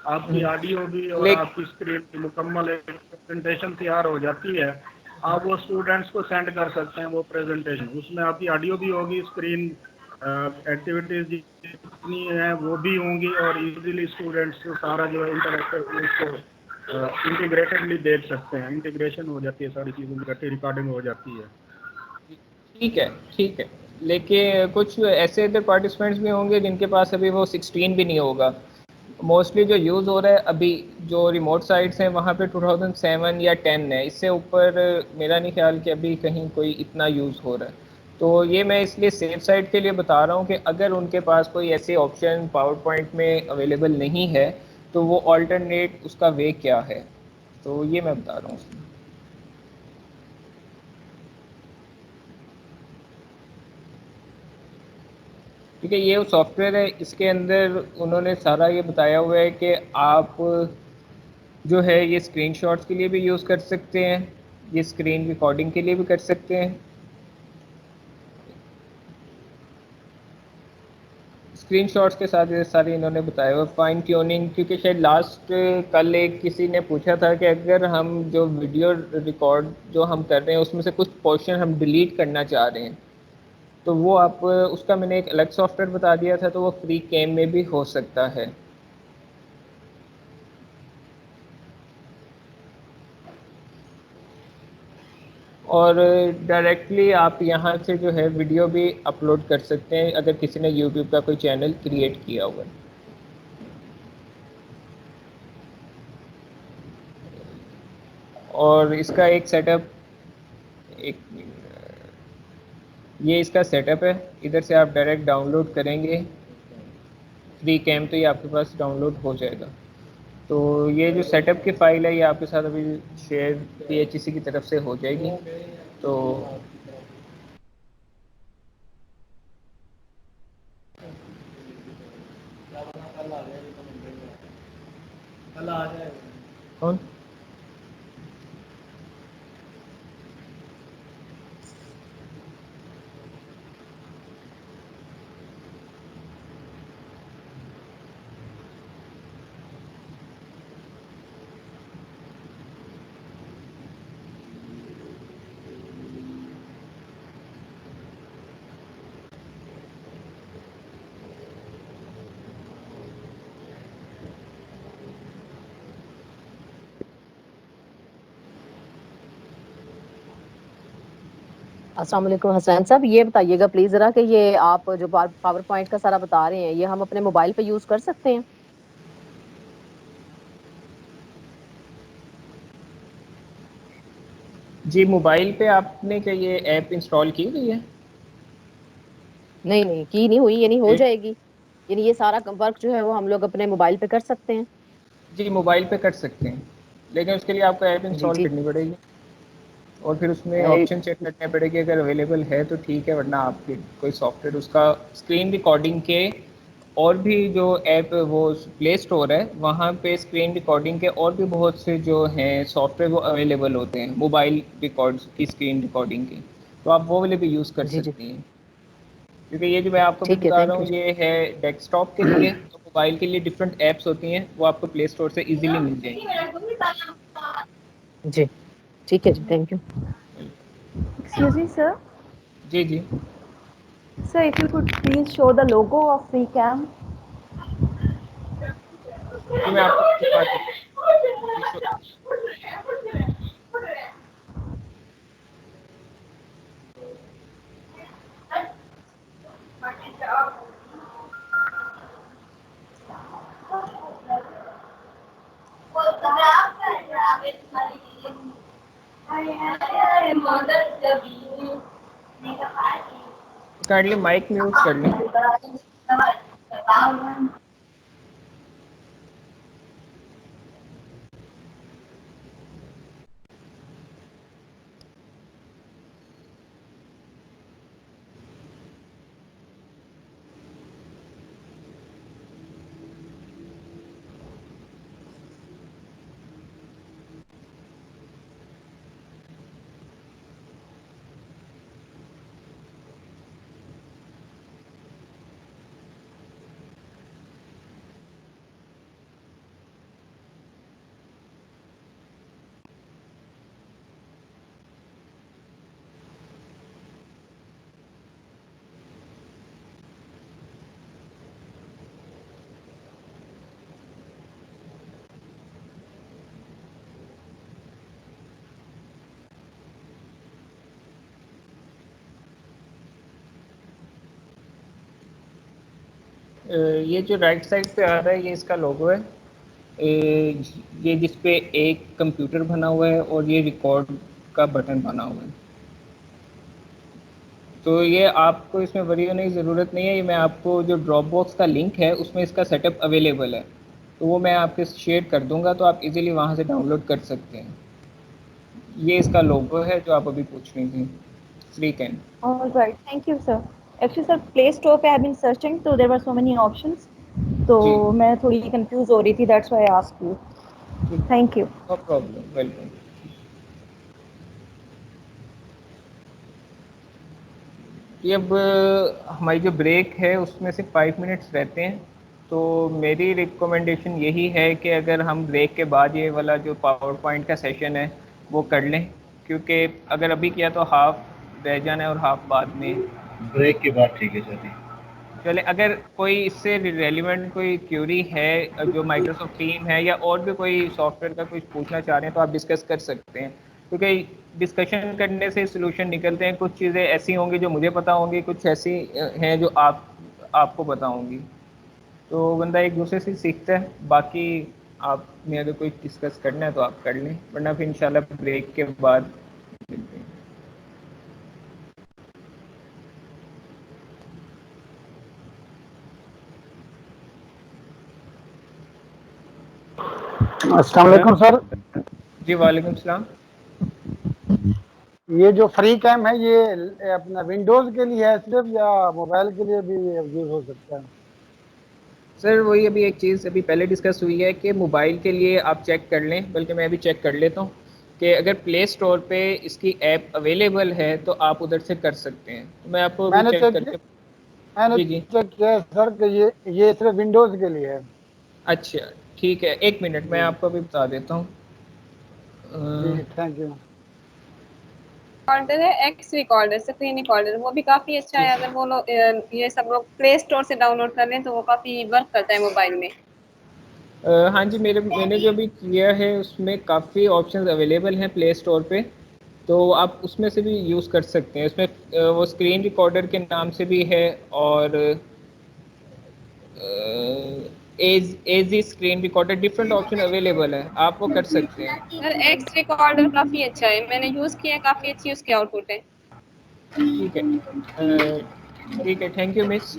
آپ کی آڈیو بھی اور آپ کی اسکرین کی مکمل ایک پریزنٹیشن تیار ہو جاتی ہے. آپ وہ اسٹوڈنٹس کو سینڈ کر سکتے ہیں وہ پریزنٹیشن. اس میں آپ کی آڈیو بھی ہوگی، اسکرین ایکٹیویٹیز جتنی ہیں وہ بھی ہوں گی اور ایزیلی اسٹوڈنٹس سارا جو ہے انٹریکٹیو اس کو انٹیگریٹڈلی دیکھ سکتے ہیں. انٹیگریشن ہو جاتی ہے ساری چیزوں کی، اکٹھی ریکارڈنگ ہو جاتی ہے. ٹھیک ہے لیکن کچھ ایسے ادھر پارٹیسپینٹس بھی ہوں گے جن کے پاس ابھی وہ 16 بھی نہیں ہوگا. موسٹلی جو یوز ہو رہا ہے ابھی جو ریموٹ سائٹس ہیں وہاں پہ 2007 یا 10 ہے، اس سے اوپر میرا نہیں خیال کہ ابھی کہیں کوئی اتنا یوز ہو رہا ہے. تو یہ میں اس لیے سیف سائٹ کے لیے بتا رہا ہوں کہ اگر ان کے پاس کوئی ایسے آپشن پاور پوائنٹ میں اویلیبل نہیں ہے تو وہ آلٹرنیٹ اس کا وے کیا ہے، تو یہ میں بتا رہا ہوں. اس میں ٹھیک ہے. یہ وہ سافٹ ویئر ہے، اس کے اندر انہوں نے سارا یہ بتایا ہوا ہے کہ آپ جو ہے یہ اسکرین شاٹس کے لیے بھی یوز کر سکتے ہیں، یہ اسکرین ریکارڈنگ کے لیے بھی کر سکتے ہیں. اسکرین شاٹس کے ساتھ سارے انہوں نے بتایا ہوا. فائن ٹیوننگ، کیونکہ شاید لاسٹ کل ایک کسی نے پوچھا تھا کہ اگر ہم جو ویڈیو ریکارڈ جو ہم کر رہے ہیں اس میں سے کچھ پورشن ہم ڈیلیٹ کرنا چاہ رہے ہیں تو وہ آپ اس کا میں نے ایک الگ سافٹ ویئر بتا دیا تھا، تو وہ فری کیم میں بھی ہو سکتا ہے. اور ڈائریکٹلی آپ یہاں سے جو ہے ویڈیو بھی اپلوڈ کر سکتے ہیں اگر کسی نے یوٹیوب کا کوئی چینل کریٹ کیا ہوا ہے. اور اس کا ایک سیٹ اپ، یہ اس کا سیٹ اپ ہے. ادھر سے آپ ڈائریکٹ ڈاؤن لوڈ کریں گے فری کیم تو یہ آپ کے پاس ڈاؤن لوڈ ہو جائے گا. تو یہ جو سیٹ اپ کی فائل ہے یہ آپ کے ساتھ ابھی شیئر PHEC کی طرف سے ہو جائے گی. تو کون السلام علیکم حسین صاحب، یہ بتائیے گا پلیز ذرا کہ یہ آپ جو پاور پوائنٹ کا سارا بتا رہے ہیں یہ ہم اپنے موبائل پہ یوز کر سکتے ہیں؟ جی موبائل پہ آپ نے کیا یہ ایپ انسٹال کی ہوئی ہے؟ نہیں کی نہیں ہوئی، یعنی ہو جائے گی، یعنی یہ سارا ورک جو ہے وہ ہم لوگ اپنے موبائل پہ کر سکتے ہیں؟ جی موبائل پہ کر سکتے ہیں، لیکن اس کے لیے آپ کو ایپ جی انسٹال ٹھیک کرنی پڑے گی، اور پھر اس میں ہے۔ آپشن چیک کرنے پڑے گی، اگر اویلیبل ہے تو ٹھیک ہے، ورنہ آپ کے کوئی سافٹ ویئر اس کا اسکرین ریکارڈنگ کے اور بھی جو ایپ وہ پلے اسٹور ہے وہاں پہ اسکرین ریکارڈنگ کے اور بھی بہت سے جو ہیں سافٹ ویئر وہ اویلیبل ہوتے ہیں موبائل ریکارڈ کی اسکرین ریکارڈنگ کی، تو آپ وہ والے بھی یوز کر جی سکتی ہیں، کیونکہ یہ جو میں آپ کو بھی ٹھیک ہے، بتا رہا تھینک یو۔ ہوں یہ ہے ڈیسک ٹاپ کے لیے، تو موبائل کے لیے ڈفرینٹ ایپس ہوتی ہیں وہ آپ کو پلے اسٹور سے ایزیلی مل جائیں گی۔ جی ٹھیک ہے جی، thank you. Excuse me, sir. جی جی Sir, if you could please show the logo of FreeCam. جی میں آپ کو دکھا دیتا ہوں جی کائنڈلی مائک میوٹ کر لیں۔ یہ جو رائٹ سائڈ پہ آ رہا ہے یہ اس کا لوگو ہے، یہ جس پہ ایک کمپیوٹر بنا ہوا ہے اور یہ ریکارڈ کا بٹن بنا ہوا ہے، تو یہ آپ کو اس میں وری ہونے کی ضرورت نہیں ہے، یہ میں آپ کو جو ڈراپ باکس کا لنک ہے اس میں اس کا سیٹ اپ اویلیبل ہے، تو وہ میں آپ کے شیئر کر دوں گا، تو آپ ایزیلی وہاں سے ڈاؤن لوڈ کر سکتے ہیں۔ یہ اس کا لوگو ہے جو آپ ابھی پوچھ رہی تھیں، free can. All right, thank you, sir. Actually, sir, Play Store پہ I have been searching, so there were so many options. تو جی میں تھوڑی کنفیوز ہو رہی تھی, that's why I asked you. Thank you. No problem, welcome. یہ اب ہماری جو بریک ہے اس میں سے 5 منٹس رہتے ہیں، تو میری ریکمنڈیشن یہی ہے کہ اگر ہم بریک کے بعد یہ والا جو پاور پوائنٹ کا سیشن ہے وہ کر لیں، کیونکہ اگر ابھی کیا تو ہاف رہ جانا ہے اور ہاف بعد میں۔ بریک کے بعد ٹھیک ہے چلیے۔ چلے اگر کوئی اس سے ریلیونٹ کوئی کیوری ہے جو مائکروسافٹ ٹیم ہے یا اور بھی کوئی سافٹ ویئر کا کچھ پوچھنا چاہ رہے ہیں تو آپ ڈسکس کر سکتے ہیں، کیونکہ ڈسکشن کرنے سے سلوشن نکلتے ہیں، کچھ چیزیں ایسی ہوں گی جو مجھے پتہ ہوں گی، کچھ ایسی ہیں جو آپ کو پتہ ہوں گی، تو بندہ ایک دوسرے سے سیکھتا ہے۔ باقی آپ نے اگر کوئی ڈسکس کرنا ہے تو آپ کر لیں، ورنہ پھر انشاءاللہ بریک کے بعد ملتے ہیں۔ السلام علیکم سر۔ جی وعلیکم السلام۔ یہ جو فری کیم ہے یہ اپنا ونڈوز کے لیے ہے صرف یا موبائل کے لیے بھی یوز ہو سکتا ہے؟ سر وہی ابھی ایک چیز ابھی پہلے ڈسکس ہوئی ہے کہ موبائل کے لیے آپ چیک کر لیں، بلکہ میں ابھی چیک کر لیتا ہوں کہ اگر پلے اسٹور پہ اس کی ایپ اویلیبل ہے تو آپ ادھر سے کر سکتے ہیں، تو میں آپ کو ابھی میں نے چیک کر کے جی جی چیک کیا سر کہ یہ صرف ونڈوز کے لیے ہے۔ اچھا ٹھیک ہے، ایک منٹ میں جی آپ کو ابھی بتا دیتا ہوں۔ جی تھینک یو۔ ریکارڈر ہے ایکس ریکارڈر، اسکرین ریکارڈر، وہ بھی کافی اچھا جی ہے، اگر وہ لوگ یہ سب لوگ پلے اسٹور سے ڈاؤن لوڈ کر لیں تو وہ کافی ورک کرتا ہے موبائل میں۔ ہاں جی میں نے جو بھی کیا ہے اس میں کافی آپشنز اویلیبل ہیں پلے اسٹور پہ، تو آپ اس میں سے بھی یوز کر سکتے ہیں، اس میں وہ اسکرین ریکارڈر کے نام سے بھی ہے، اور as screen recorder different option available ہے, آپ وہ کر سکتے ہیں. سر ایکس ریکارڈر کافی اچھا ہے, میں نے یوز کیا ہے, کافی اچھی اس کی آؤٹ پٹ ہے. ٹھیک ہے, ٹھیک ہے, تھینک یو مس.